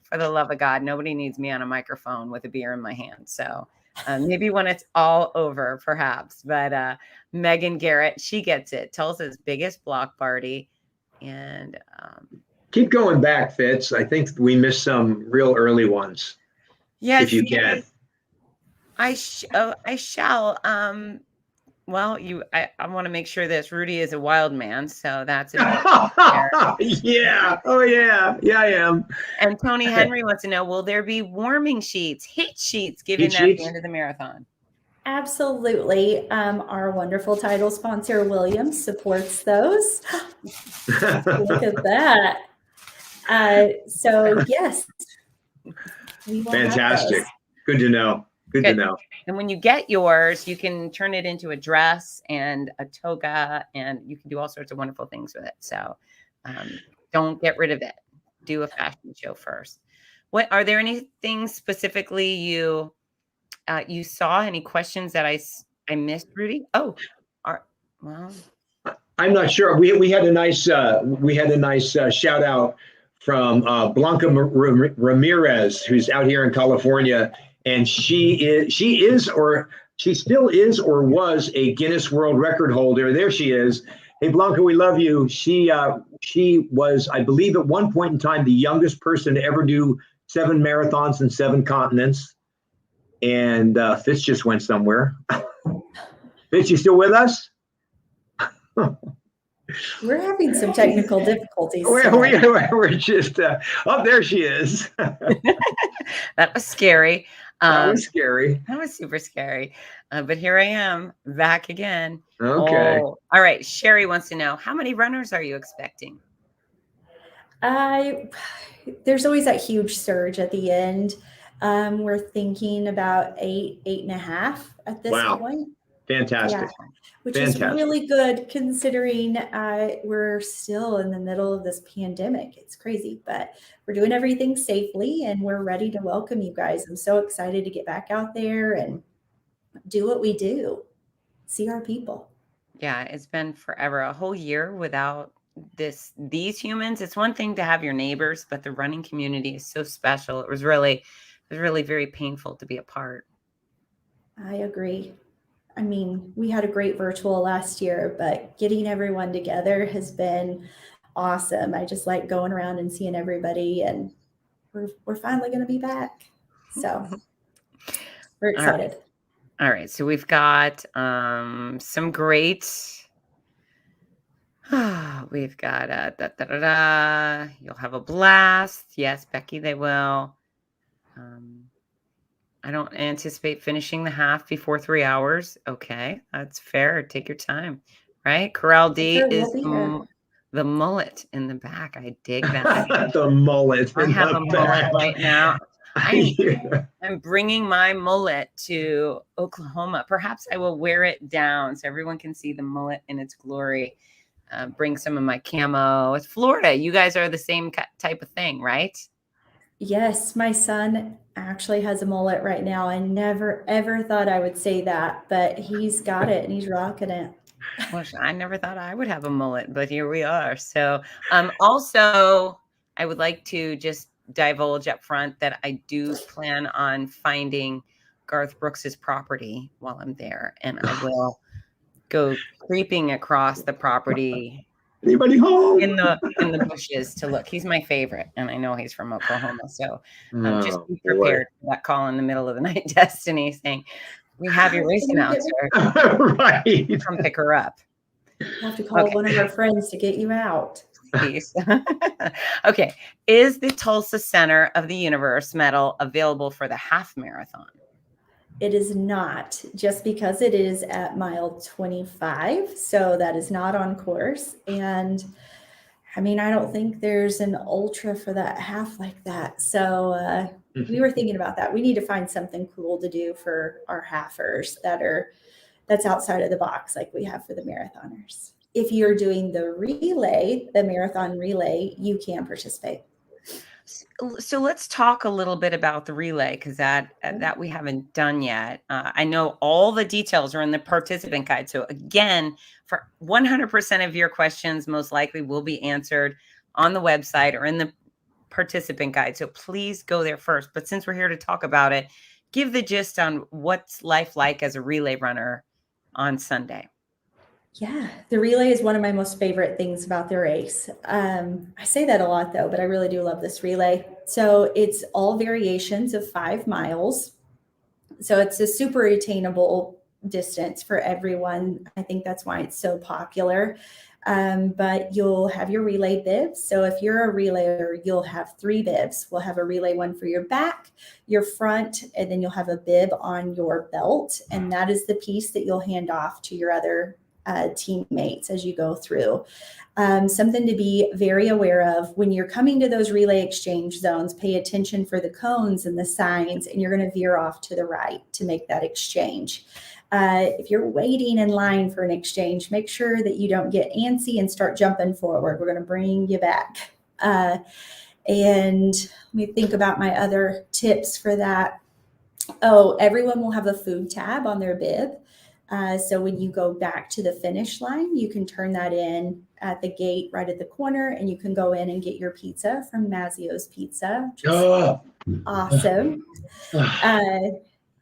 for the love of God, nobody needs me on a microphone with a beer in my hand. So maybe when it's all over, perhaps. But Megan Garrett, she gets it. Tulsa's biggest block party. And keep going back, Fitz. I think we missed some real early ones. Yes, if you can. I shall. Well, I want to make sure this Rudy is a wild man, so that's yeah. Oh yeah. Yeah, I am. And Tony Henry wants to know, will there be warming sheets, heat sheets given at the end of the marathon? Absolutely. Our wonderful title sponsor, Williams, supports those. Look at that. So yes. Fantastic. Good to know. Good to know. And when you get yours, you can turn it into a dress and a toga, and you can do all sorts of wonderful things with it. So don't get rid of it. Do a fashion show first. What are there anything specifically you saw? Any questions that I missed, Rudy? Oh, well, I'm not sure. We had a nice shout out from Blanca Ramirez, who's out here in California, and she still is or was a Guinness World Record holder. There she is. Hey Blanca, we love you. She was, I believe, at one point in time the youngest person to ever do 7 marathons in 7 continents. And Fitz just went somewhere. Fitz, you still with us? We're having some technical difficulties. We're just, there she is. That was scary. That was scary. That was super scary. But here I am back again. Okay. Oh, all right. Sherry wants to know, how many runners are you expecting? There's always that huge surge at the end. We're thinking about 8.5 at this point. Fantastic. Yeah, which is really good considering we're still in the middle of this pandemic. It's crazy, but we're doing everything safely and we're ready to welcome you guys. I'm so excited to get back out there and do what we do, see our people. Yeah, it's been forever, a whole year without these humans. It's one thing to have your neighbors, but the running community is so special. It was really very painful to be a part. I agree. I mean, we had a great virtual last year, but getting everyone together has been awesome. I just like going around and seeing everybody, and we're finally going to be back. So we're excited. All right. So we've got some great. We've got you'll have a blast. Yes, Becky, they will. I don't anticipate finishing the half before 3 hours. Okay, that's fair. Take your time, right? Corral D is the mullet in the back. I dig that. The mullet. I have a mullet right now. I'm bringing my mullet to Oklahoma. Perhaps I will wear it down so everyone can see the mullet in its glory. Bring some of my camo. It's Florida. You guys are the same type of thing, right? Yes, my son actually has a mullet right now. I never, ever thought I would say that, but he's got it and he's rocking it. Well, I never thought I would have a mullet, but here we are. So also, I would like to just divulge up front that I do plan on finding Garth Brooks's property while I'm there, and I will go creeping across the property. Anybody home? In the bushes to look. He's my favorite, and I know he's from Oklahoma. So just be prepared for that call in the middle of the night, Destiny, saying, "We have your race announcer. Right. Come pick her up." We'll have to call one of our friends to get you out. Please. Okay. Is the Tulsa Center of the Universe medal available for the half marathon? It is not, just because it is at mile 25. So that is not on course. And I mean, I don't think there's an ultra for that half like that. So we were thinking about that. We need to find something cool to do for our halfers that's outside of the box, like we have for the marathoners. If you're doing the relay, the marathon relay, you can participate. So let's talk a little bit about the relay, because that we haven't done yet. I know all the details are in the participant guide. So again, for 100% of your questions, most likely will be answered on the website or in the participant guide. So please go there first. But since we're here to talk about it, give the gist on what's life like as a relay runner on Sunday. Yeah, the relay is one of my most favorite things about the race. I say that a lot though, but I really do love this relay. So it's all variations of 5 miles. So it's a super attainable distance for everyone. I think that's why it's so popular. But you'll have your relay bibs. So if you're a relayer, you'll have 3 bibs. We'll have a relay one for your back, your front, and then you'll have a bib on your belt. And that is the piece that you'll hand off to your other teammates as you go through. Something to be very aware of when you're coming to those relay exchange zones, pay attention for the cones and the signs, and you're going to veer off to the right to make that exchange. If you're waiting in line for an exchange, make sure that you don't get antsy and start jumping forward. We're going to bring you back. And let me think about my other tips for that. Oh, everyone will have a food tab on their bib. So when you go back to the finish line, you can turn that in at the gate right at the corner, and you can go in and get your pizza from Mazzio's Pizza, which is awesome.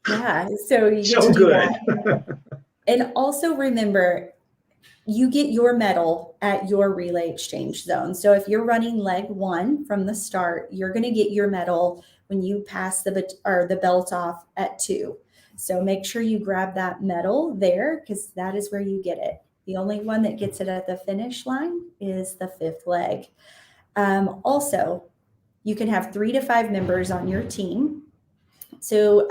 Yeah, so you get to do that. And also remember, you get your medal at your relay exchange zone. So if you're running leg 1 from the start, you're going to get your medal when you pass the belt off at 2. So make sure you grab that medal there, because that is where you get it. The only one that gets it at the finish line is the 5th leg. Also, you can have 3 to 5 members on your team. So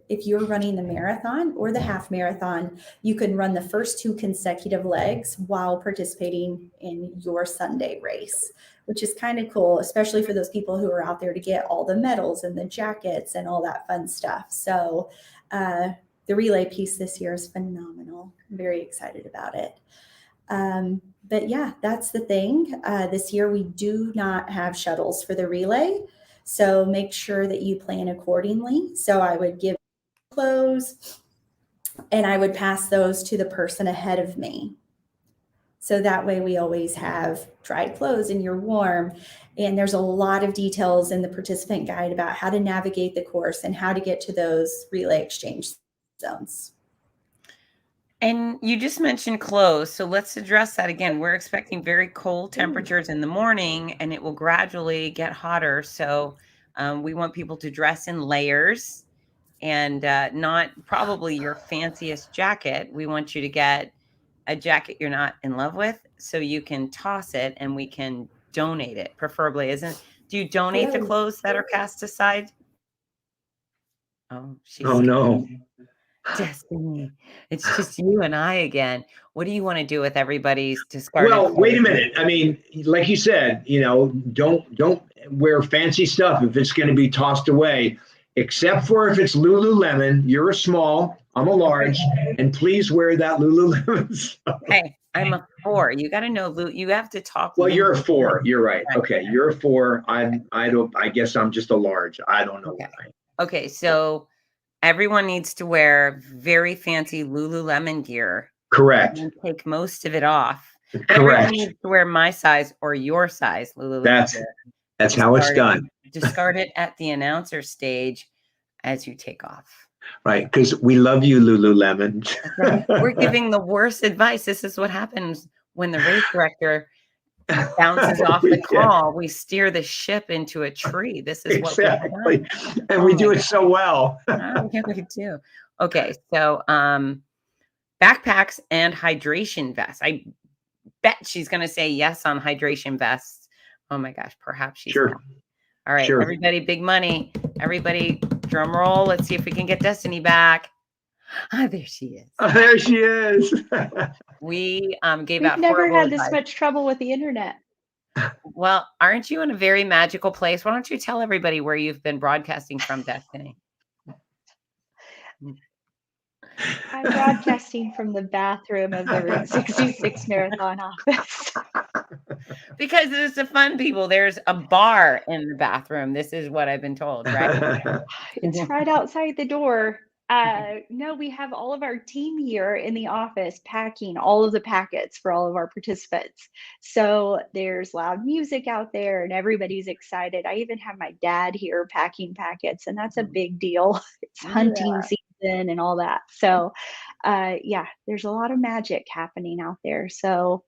if you're running the marathon or the half marathon, you can run the first 2 consecutive legs while participating in your Sunday race, which is kind of cool, especially for those people who are out there to get all the medals and the jackets and all that fun stuff. So the relay piece this year is phenomenal. I'm very excited about it. But yeah, that's the thing. This year we do not have shuttles for the relay. So make sure that you plan accordingly. So I would give clothes and I would pass those to the person ahead of me. So that way we always have dry clothes and you're warm. And there's a lot of details in the participant guide about how to navigate the course and how to get to those relay exchange zones. And you just mentioned clothes. So let's address that again. We're expecting very cold temperatures in the morning, and it will gradually get hotter. So we want people to dress in layers and not probably your fanciest jacket. We want you to get a jacket you're not in love with so you can toss it and we can donate it, preferably. Do you donate the clothes that are cast aside? Oh, no. Destiny, it's just you and I again. What do you want to do with everybody's discarded? Well, wait a minute. I mean, like you said, don't wear fancy stuff if it's going to be tossed away, except for if it's Lululemon. You're a small, I'm a large, and please wear that Lululemon stuff. Hey, I'm a 4. You got to know, you have to talk. Well, you're a 4. You're right. Okay, you're a 4. I guess I'm just a large. I don't know. Okay, so everyone needs to wear very fancy Lululemon gear. Correct. And take most of it off. But Correct. Everyone needs to wear my size or your size Lululemon gear. That's how it's done. Discard it at the announcer stage as you take off. Right, because we love you, Lululemon. Right. We're giving the worst advice. This is what happens when the race director bounces off the call. We steer the ship into a tree. This is what exactly. We've done. And we do it so well. Yeah, we do. Okay, so backpacks and hydration vests. I bet she's going to say yes on hydration vests. Oh my gosh, perhaps she's not. All right, everybody, big money. Everybody, drum roll. Let's see if we can get Destiny back. Ah, there she is. Oh, there she is. We gave We've out never horrible had this advice. much trouble with the internet. Well, aren't you in a very magical place? Why don't you tell everybody where you've been broadcasting from, Destiny? I'm broadcasting from the bathroom of the Route 66 Marathon office. Because it's a fun, people. There's a bar in the bathroom. This is what I've been told, right? It's right outside the door. No, we have all of our team here in the office packing all of the packets for all of our participants. So there's loud music out there and everybody's excited. I even have my dad here packing packets, and that's a big deal. It's hunting season and all that. So yeah, there's a lot of magic happening out there. So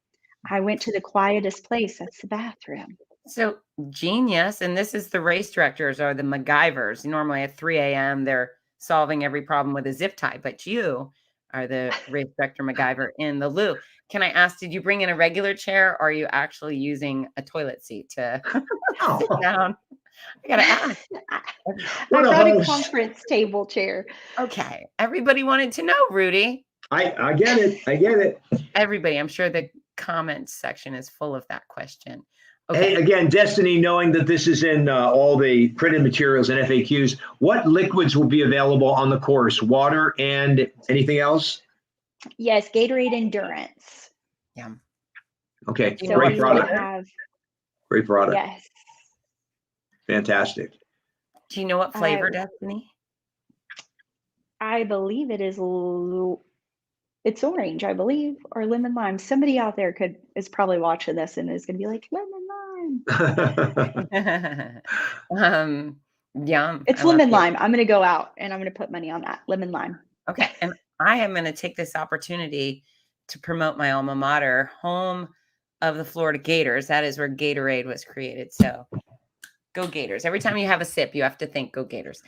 I went to the quietest place. That's the bathroom. So genius. And this is the race directors or the MacGyvers. Normally at 3 a.m. they're solving every problem with a zip tie, but you are the race director MacGyver in the loo. Can I ask, did you bring in a regular chair or are you actually using a toilet seat to sit down? I gotta ask. I brought a conference table chair. Okay. Everybody wanted to know, Rudy. I get it. I get it. Everybody, I'm sure the comments section is full of that question. Okay. Hey, again, Destiny, knowing that this is in all the printed materials and FAQs, what liquids will be available on the course? Water and anything else? Yes, Gatorade Endurance. Yeah. Okay, You know great what product. flavor? Great product. Yes. Fantastic. Do you know what flavor, Destiny? I believe it is. It's orange, I believe, or lemon lime. Somebody out there is probably watching this and is going to be like lemon lime. Yum. It's lemon lime. I'm going to go out and I'm going to put money on that lemon lime. Okay, and I am going to take this opportunity to promote my alma mater, home of the Florida Gators. That is where Gatorade was created. So go Gators. Every time you have a sip, you have to think go Gators.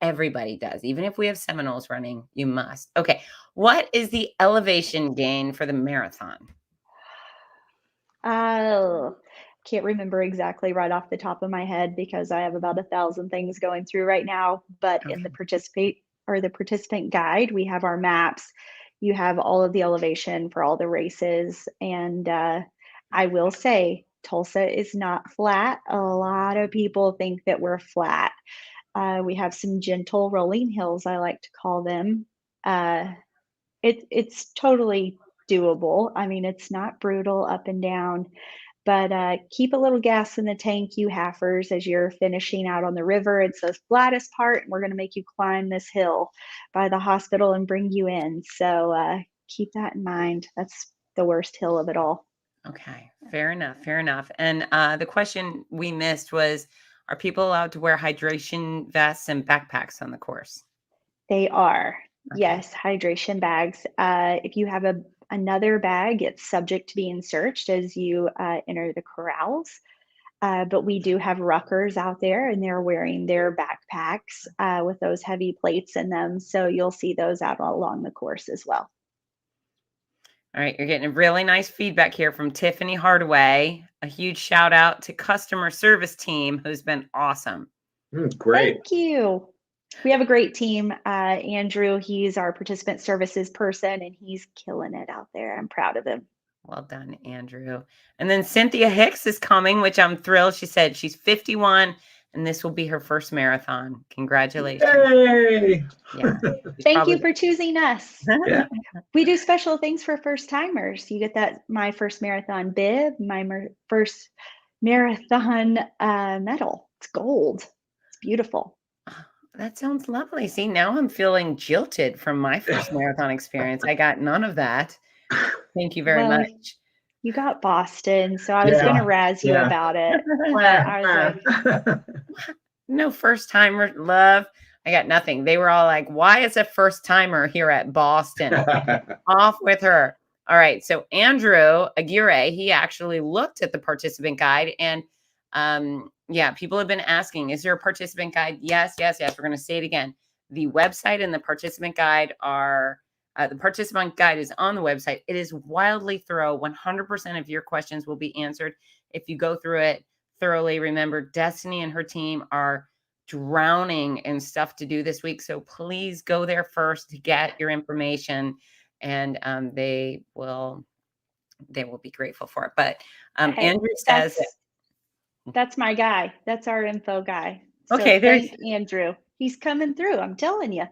Everybody does. Even if we have Seminoles running, you must. Okay, what is the elevation gain for the marathon? Can't remember exactly right off the top of my head because I have about 1,000 things going through right now. But in the participant guide, we have our maps. You have all of the elevation for all the races. And I will say, Tulsa is not flat. A lot of people think that we're flat. We have some gentle rolling hills, I like to call them. It's totally doable. I mean, it's not brutal up and down, but keep a little gas in the tank, you halfers, as you're finishing out on the river. It's the flattest part, and we're going to make you climb this hill by the hospital and bring you in. So keep that in mind. That's the worst hill of it all. Okay, fair enough. Fair enough. And the question we missed was, are people allowed to wear hydration vests and backpacks on the course? They are. Okay. Yes, hydration bags. If you have another bag, it's subject to being searched as you enter the corrals. But we do have ruckers out there, and they're wearing their backpacks with those heavy plates in them. So you'll see those out along the course as well. All right, you're getting a really nice feedback here from Tiffany Hardaway. A huge shout out to customer service team who's been awesome. Great. Thank you. We have a great team. Andrew, he's our participant services person, and he's killing it out there. I'm proud of him. Well done, Andrew. And then Cynthia Hicks is coming, which I'm thrilled. She said she's 51, and this will be her first marathon. Congratulations. Hey. Yeah. Thank you for choosing us. Yeah. We do special things for first timers. You get that my first marathon bib, my first marathon medal. It's gold. It's beautiful. That sounds lovely. See, now I'm feeling jilted from my first marathon experience. I got none of that. Thank you very much. You got Boston, so I was going to razz you about it. I was like, no first timer love. I got nothing. They were all like, why is a first timer here at Boston? Off with her. All right. So Andrew Aguirre, he actually looked at the participant guide, and yeah, people have been asking, is there a participant guide? Yes. We're going to say it again. The website and the participant guide are, the participant guide is on the website. It is wildly thorough. 100% of your questions will be answered if you go through it thoroughly. Remember, Destiny and her team are drowning in stuff to do this week. So please go there first to get your information, and they will be grateful for it. But Andrew says that's my guy. That's our info guy. So okay, there's Andrew. He's coming through. I'm telling you.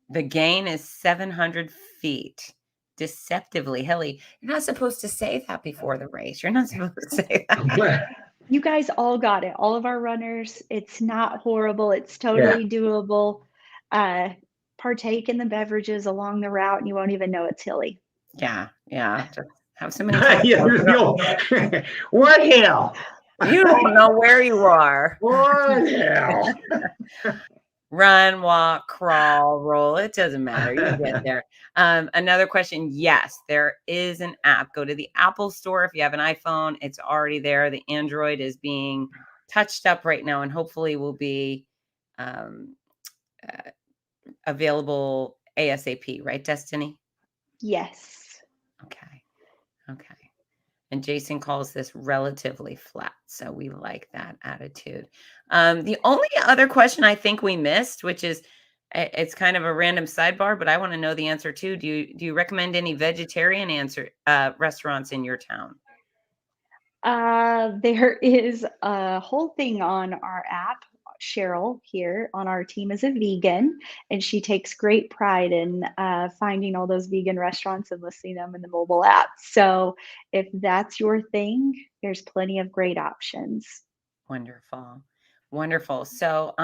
The gain is 700 feet. Deceptively hilly. You're not supposed to say that before the race. You're not supposed to say that. You guys all got it. All of our runners. It's not horrible. It's totally doable. Partake in the beverages along the route, and you won't even know it's hilly. Yeah. Just have so many. What hill? You don't know where you are. What hill? Run, walk, crawl, roll. It doesn't matter. You get there. Another question. Yes, there is an app. Go to the Apple Store. If you have an iPhone, it's already there. The Android is being touched up right now, and hopefully will be available ASAP. Right, Destiny? Yes. Okay. And Jason calls this relatively flat. So we like that attitude. The only other question I think we missed, which is It's kind of a random sidebar, but I want to know the answer too. Do you recommend any vegetarian restaurants in your town? There is a whole thing on our app. Cheryl here on our team is a vegan, and she takes great pride in finding all those vegan restaurants and listing them in the mobile app. So if that's your thing, there's plenty of great options. Wonderful. Wonderful. So,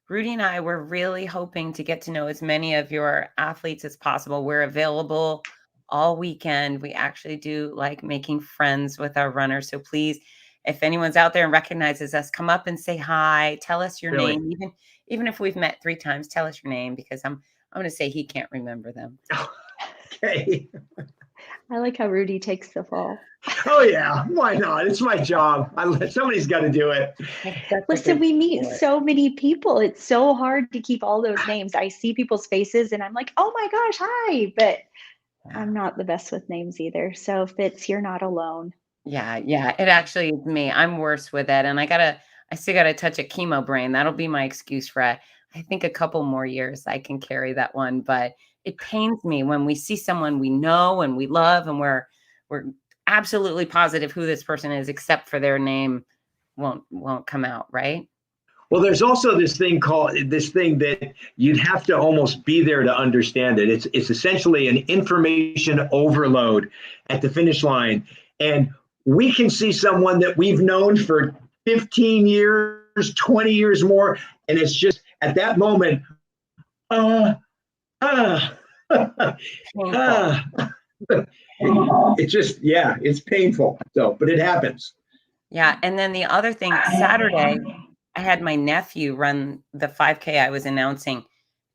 Rudy and I were really hoping to get to know as many of your athletes as possible. We're available all weekend. We actually do like making friends with our runners. So please, if anyone's out there and recognizes us, come up and say hi. Tell us your Really? name. Even if we've met 3 times, tell us your name, because I'm going to say he can't remember them. Okay. I like how Rudy takes the fall. Oh yeah, why not? It's my job. Somebody's got to do it. Listen, we meet so many people. It's so hard to keep all those names. I see people's faces and I'm like, oh my gosh, hi. But I'm not the best with names either. So Fitz, you're not alone. Yeah, it actually is me. I'm worse with it. And I still got to touch a chemo brain. That'll be my excuse for it. I think a couple more years I can carry that one, but it pains me when we see someone we know and we love and we're absolutely positive who this person is, except for their name won't come out, right? Well, there's also this thing that you'd have to almost be there to understand it. It's essentially an information overload at the finish line. And we can see someone that we've known for 15 years, 20 years more. And it's just at that moment, it's just, it's painful. So, but it happens. Yeah. And then the other thing, Saturday, I had my nephew run the 5K I was announcing,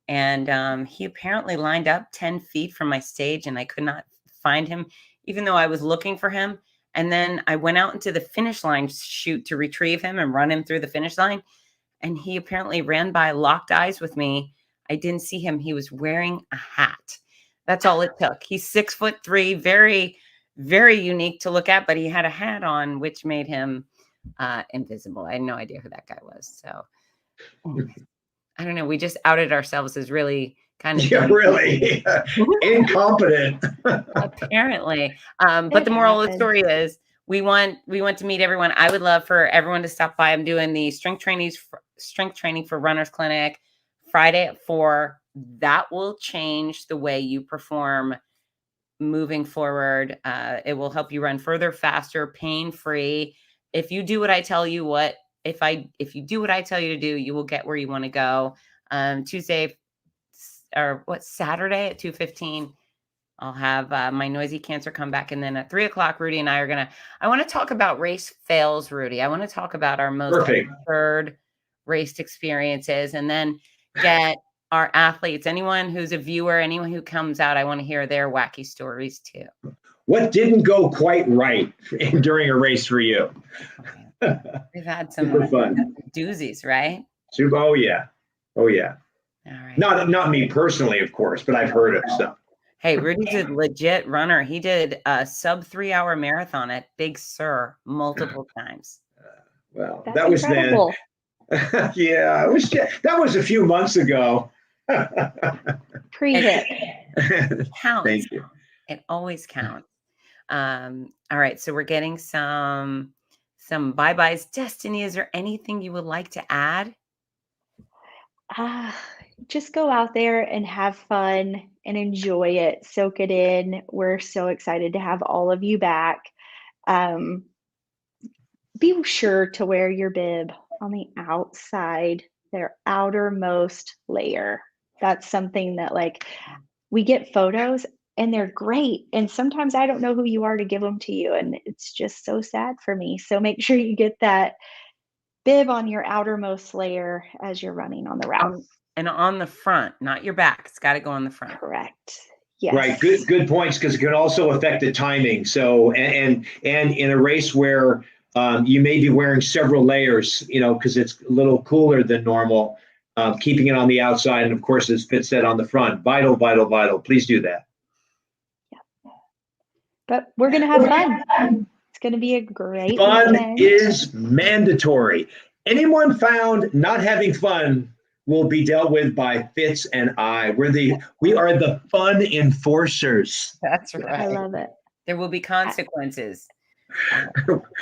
and he apparently lined up 10 feet from my stage, and I could not find him, even though I was looking for him. And then I went out into the finish line chute to retrieve him and run him through the finish line. And he apparently ran by, locked eyes with me. I didn't see him. He was wearing a hat. That's all it took. He's 6'3", very, very unique to look at, but he had a hat on, which made him invisible. I had no idea who that guy was. So I don't know. We just outed ourselves as really kind of really incompetent. Apparently. But the moral of the story is we want to meet everyone. I would love for everyone to stop by. I'm doing the strength training for Runners Clinic Friday at 4. That will change the way you perform moving forward. It will help you run further, faster, pain-free. If you do what I tell you, if you do what I tell you to do, you will get where you want to go. Saturday at 2:15, I'll have my noisy cancer come back. And then at 3:00, Rudy and I want to talk about race fails, Rudy. I want to talk about our most absurd race experiences, and then get our athletes, anyone who's a viewer, anyone who comes out, I want to hear their wacky stories too. What didn't go quite right during a race for you? We've had some doozies, right? Oh yeah. All right. Not me personally, of course, but I've heard of some. Hey, Rudy's a legit runner. He did a sub 3-hour marathon at Big Sur multiple times. Well, that was incredible. Then. Yeah, that was a few months ago. Pre-hit. Counts. Thank you. It always counts. All right, so we're getting some bye-byes. Destiny, is there anything you would like to add? Just go out there and have fun and enjoy it. Soak it in. We're so excited to have all of you back. Be sure to wear your bib on the outside, their outermost layer. That's something that, like, we get photos and they're great. And sometimes I don't know who you are to give them to you. And it's just so sad for me. So make sure you get that bib on your outermost layer as you're running on the route. And on the front, not your back. It's got to go on the front. Correct. Yes. Right. Good points, because it can also affect the timing. So, and in a race where you may be wearing several layers, because it's a little cooler than normal, keeping it on the outside. And of course, as Fitz said, on the front, vital. Please do that. Yeah. But we're going to have fun. It's going to be a great Fun weekend. is mandatory. Anyone found not having fun will be dealt with by Fitz and I. We are the fun enforcers. That's I right. love it. There will be consequences.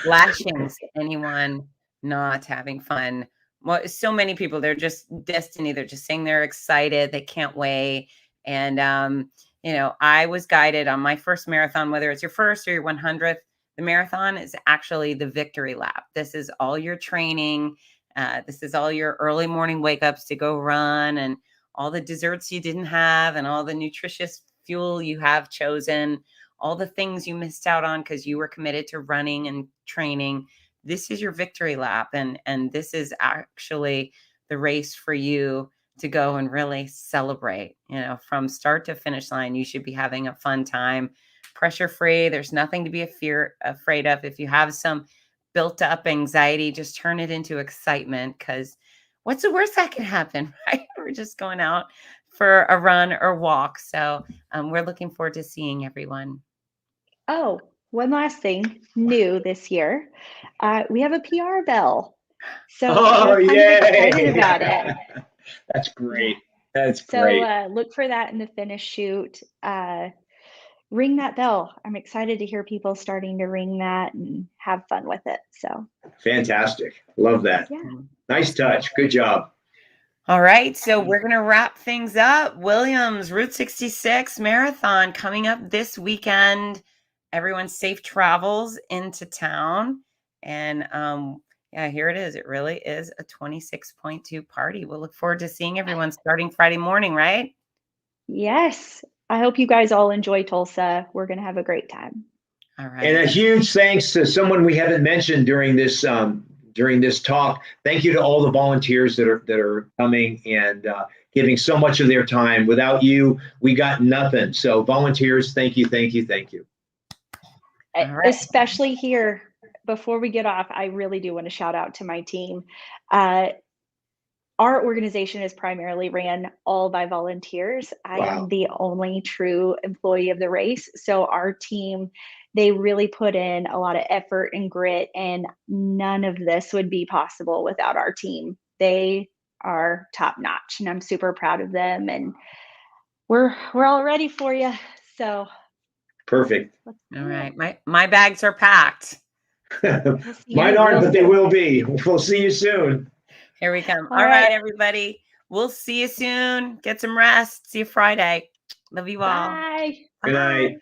Lashings to anyone not having fun. Well, so many people, they're just destiny. They're just saying they're excited. They can't wait. And, I was guided on my first marathon, whether it's your first or your 100th, the marathon is actually the victory lap. This is all your training. This is all your early morning wake ups to go run and all the desserts you didn't have and all the nutritious fuel you have chosen, all the things you missed out on because you were committed to running and training. This is your victory lap. And this is actually the race for you to go and really celebrate. From start to finish line, you should be having a fun time, pressure free. There's nothing to be afraid of. If you have some built up anxiety, just turn it into excitement, because what's the worst that can happen, right? We're just going out for a run or walk. So we're looking forward to seeing everyone. Oh, one last thing new this year. We have a PR bell. So we're kind of excited about it. That's great. That's So great. look for that in the finish shoot. Ring that bell. I'm excited to hear people starting to ring that and have fun with it. So Fantastic. Love that. yeah. Nice touch. Good job. All right. So we're going to wrap things up. Williams, Route 66 Marathon coming up this weekend. Everyone safe travels into town. And here it is. It really is a 26.2 party. We'll look forward to seeing everyone starting Friday morning, right? Yes. I hope you guys all enjoy Tulsa. We're going to have a great time. All right. And a huge thanks to someone we haven't mentioned during this talk. Thank you to all the volunteers that are coming and giving so much of their time. Without you, we got nothing. So volunteers, thank you, thank you, thank you. All right. Especially here, before we get off, I really do want to shout out to my team. Our organization is primarily ran all by volunteers. I am the only true employee of the race. So our team, they really put in a lot of effort and grit, and none of this would be possible without our team. They are top notch, and I'm super proud of them. And we're all ready for you. So perfect. All right. My bags are packed. Mine aren't, but they will be. We'll see you soon. Here we come. All right, everybody. We'll see you soon. Get some rest. See you Friday. Love you all. Bye. Good night.